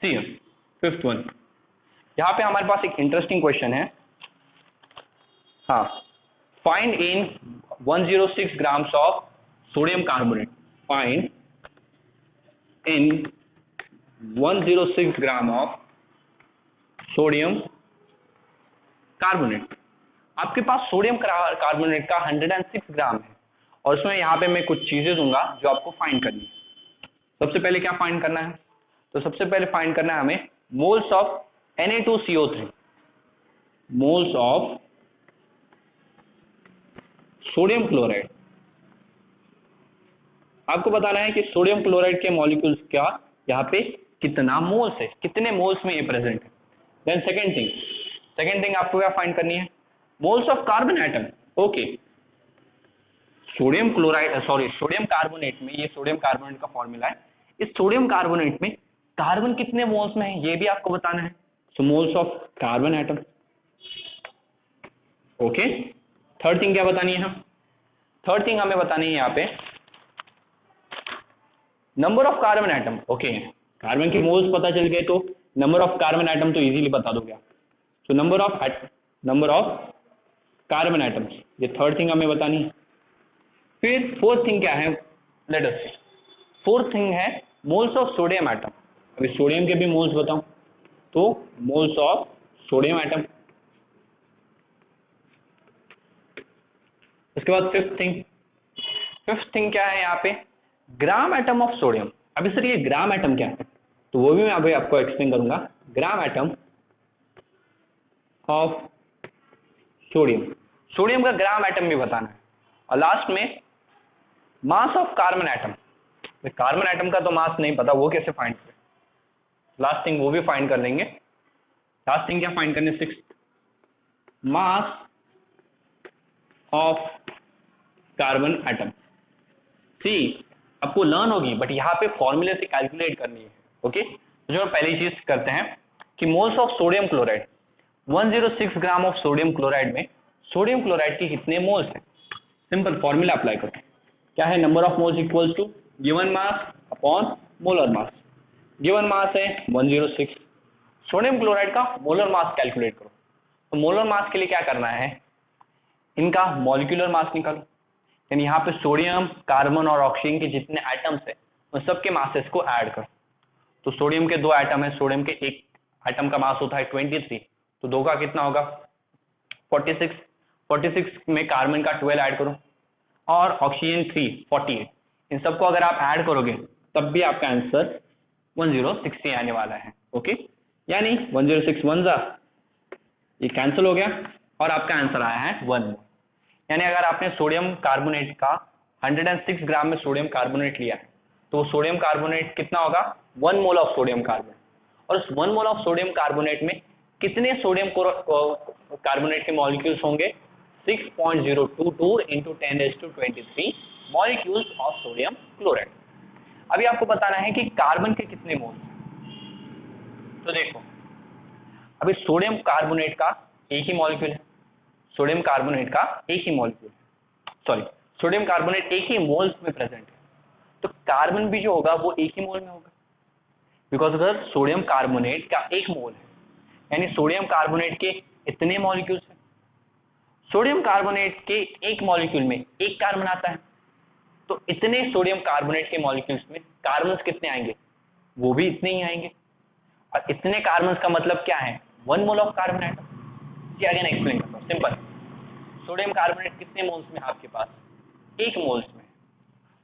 See 5th one, यहाँ पे हमारे पास एक इंटरेस्टिंग क्वेश्चन है। हाँ, find in 106 grams of sodium carbonate, find in 106 gram of sodium carbonate. आपके पास सोडियम कार्बोनेट का 106 ग्राम है और उसमें यहाँ पे मैं कुछ चीजें दूंगा जो आपको फाइंड करनी है। सबसे पहले क्या फाइंड करना है, तो सबसे पहले फाइंड करना है हमें moles of Na2CO3, moles of sodium chloride. आपको बताना है कि सोडियम क्लोराइड के मॉलिक्यूल्स का यहाँ पे कितना मोल्स है, कितने मोल्स में ये प्रेजेंट है। देन सेकेंड थिंग आपको क्या फाइंड करनी है, moles of carbon atom, okay. Sodium chloride, sorry sodium carbonate में, ये सोडियम कार्बोनेट का फॉर्मूला है, इस सोडियम कार्बोनेट में कार्बन कितने मोल्स में है ये भी आपको बताना है। So moles of carbon atom, okay. Third thing क्या बतानी है, हम थर्ड थिंग हमें बतानी है यहाँ पे number of carbon atom, okay. Carbon के मोल्स पता चल गए तो नंबर ऑफ कार्बन एटम तो इजीली बता दोगे आप। सो नंबर ऑफ कार्बन एटम्स, ये थर्ड थिंग हमें बतानी है। फिर फोर्थ थिंग क्या है, लेट अस सी। फोर्थ थिंग है मोल्स ऑफ सोडियम एटम। अभी सोडियम के भी मोल्स बताऊं तो मोल्स ऑफ सोडियम एटम। उसके बाद फिफ्थ थिंग क्या है यहाँ पे, ग्राम एटम ऑफ सोडियम। अभी सर ये ग्राम एटम क्या है, तो वो भी मैं अभी आपको एक्सप्लेन करूंगा। ग्राम एटम ऑफ सोडियम, सोडियम का ग्राम एटम भी बताना है। और लास्ट में मास of carbon atom. Carbon atom का तो मास नहीं पता, वो कैसे फाइंड करें, लास्ट थिंग वो भी फाइंड कर लेंगे। लास्ट थिंग क्या फाइंड करने, 6th, mass of carbon atom. See आपको लर्न होगी बट यहाँ पे फॉर्मूले से कैलकुलेट करनी है, ओके। तो जो पहली चीज करते हैं कि moles of sodium chloride, 106 gram of sodium chloride में सोडियम क्लोराइड के कितने मोल्स हैं। सिंपल फॉर्मूला अप्लाई करो, क्या है, number of moles equals to given mass upon molar mass. Given mass है 106, सोडियम क्लोराइड का मोलर मास कैलकुलेट करो। तो मोलर मास के लिए क्या करना है, इनका मॉलिक्यूलर मास निकालो, यानी यहाँ पे सोडियम, कार्बन और ऑक्सीजन के जितने एटम्स है उन सबके मासेस को ऐड करो। तो सोडियम के 2 एटम है, सोडियम के एक एटम का मास होता है 23, तो 2 का कितना होगा 46 में कार्बन का 12 ऐड करो, और ऑक्सीजन 3 48। इन सबको अगर आप ऐड करोगे तब भी आपका आंसर 1060 आने वाला है। ओके, यानी 106 वन जा ये कैंसिल हो गया और आपका आंसर आया है 1 मोल। यानी अगर आपने सोडियम कार्बोनेट का 106 ग्राम में सोडियम कार्बोनेट लिया है तो सोडियम कार्बोनेट कितना होगा 1 मोल ऑफ सोडियम कार्बोनेट, और उस 1 मोल ऑफ सोडियम कार्बोनेट में कितने सोडियम कार्बोनेट के मॉलिक्यूल्स होंगे 6.022 into 10⁻23 molecules of sodium chloride. अभी आपको बताना है कि कार्बन के कितने मोल्स। तो देखो अभी सोडियम कार्बोनेट का एक ही मॉलिक्यूल है, सोडियम कार्बोनेट का एक ही मॉलिक्यूल है, सॉरी सोडियम कार्बोनेट एक ही मोल्स में प्रेजेंट है, तो कार्बन भी जो होगा वो एक ही मोल में होगा, बिकॉज अगर सोडियम कार्बोनेट का एक मोल है यानी सोडियम कार्बोनेट के इतने मॉलिक्यूल्स हैं। सोडियम कार्बोनेट के एक मॉलिक्यूल में एक कार्बन आता है, तो इतने सोडियम कार्बोनेट के मॉलिक्यूल्स में कार्बन्स कितने आएंगे, वो भी इतने ही आएंगे, और इतने कार्बन्स का मतलब क्या है 1 मोल ऑफ कार्बन एटम। ये अगेन एक्सप्लेन करता हूं, सिंपल। सोडियम कार्बोनेट कितने मोल्स में है आपके पास, एक मोल्स में,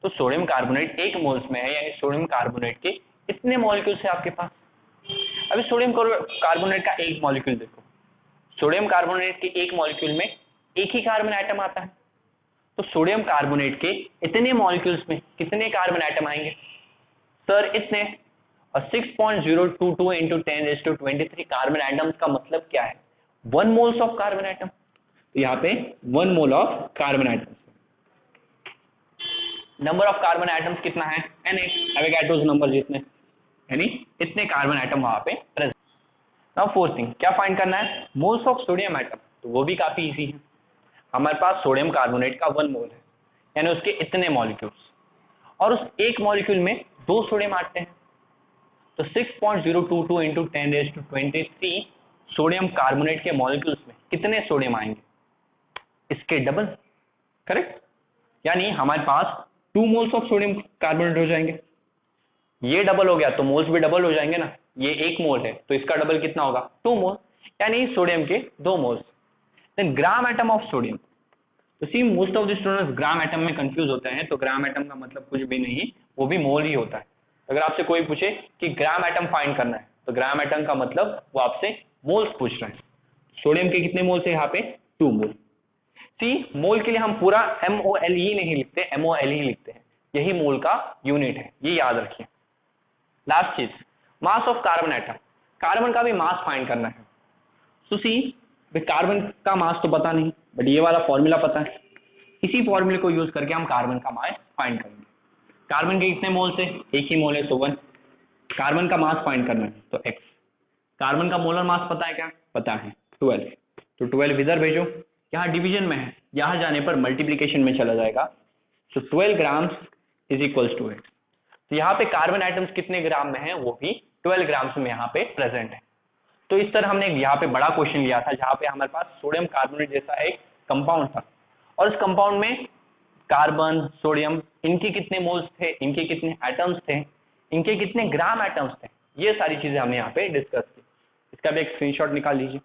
तो सोडियम कार्बोनेट एक मोल्स में है यानी सोडियम कार्बोनेट के इतने मॉलिक्यूल्स है आपके पास। अभी सोडियम कार्बोनेट का एक मॉलिक्यूल देखो, सोडियम कार्बोनेट के एक मॉलिक्यूल में एक ही कार्बन एटम आता है, तो सोडियम कार्बोनेट के इतने मॉलिक्यूल्स में कितने कार्बन एटम आएंगे सर इतने, और 6.022 into 10⁻23 कार्बन एटम्स का मतलब क्या है 1 मोल्स ऑफ कार्बन एटम, तो यहाँ पे 1 mole of carbon atoms. Number of carbon atoms कितना है Na, एवोगाड्रोस नंबर जितने, यानी इतने कार्बन एटम वहां पे प्रेजेंट। नाउ फोर्थ थिंग क्या फाइंड करना है, मोल्स ऑफ सोडियम एटम, तो वो भी काफी इजी है। हमारे पास सोडियम कार्बोनेट का 1 मोल है यानी उसके इतने मॉलिक्यूल्स, और उस एक मॉलिक्यूल में 2 सोडियम आते हैं, तो 6.022 into 10⁻23 सोडियम कार्बोनेट के मॉलिक्यूल्स में कितने सोडियम आएंगे, इसके डबल, करेक्ट। यानी हमारे पास 2 मोल्स ऑफ सोडियम कार्बोनेट हो जाएंगे, ये डबल हो गया तो मोल्स भी डबल हो जाएंगे ना, ये 1 मोल है तो इसका डबल कितना होगा 2 मोल, यानी सोडियम के 2 moles. Then gram atom of sodium, तो see most of the students gram atom में कंफ्यूज होते हैं, तो ग्राम एटम का मतलब कुछ भी नहीं, वो भी मोल ही होता है। अगर आपसे कोई पूछे कि ग्राम एटम फाइंड करना है तो ग्राम एटम का मतलब वो आपसे मोल्स पूछ रहे हैं। सोडियम के कितने मोल्स है यहाँ पे 2 मोल। सी मोल के लिए हम पूरा MOL ही नहीं लिखते, MOL ही लिखते हैं, यही मोल का यूनिट है, ये याद रखिए। लास्ट चीज मास ऑफ कार्बन एटम, कार्बन का भी मास फाइंड करना है। तो सी कार्बन का मास तो पता नहीं, बट ये वाला फॉर्मूला पता है, इसी फॉर्मूले को यूज करके हम कार्बन का मास फाइंड करेंगे। कार्बन के कितने मोल से, एक ही मोल है तो 1, कार्बन का मास फाइंड करना है तो x, कार्बन का मोलर मास पता है क्या, पता है 12, तो 12 इधर भेजो, यहाँ डिवीजन में है, यहाँ जाने पर मल्टीप्लीकेशन में चला जाएगा, तो 12 ग्राम्स इज इक्वल्स टू 8। तो यहाँ पे कार्बन आइटम्स कितने ग्राम में है, वो भी 12 ग्राम्स में यहाँ पे प्रेजेंट है। तो इस तरह हमने यहाँ पे बड़ा क्वेश्चन लिया था जहाँ पे हमारे पास सोडियम कार्बोनेट जैसा एक कंपाउंड था, और इस कंपाउंड में कार्बन सोडियम इनके कितने मोल्स थे, इनके कितने एटम्स थे, इनके कितने ग्राम एटम्स थे, ये सारी चीजें हमने यहाँ पे डिस्कस की। इसका भी एक स्क्रीनशॉट निकाल लीजिए।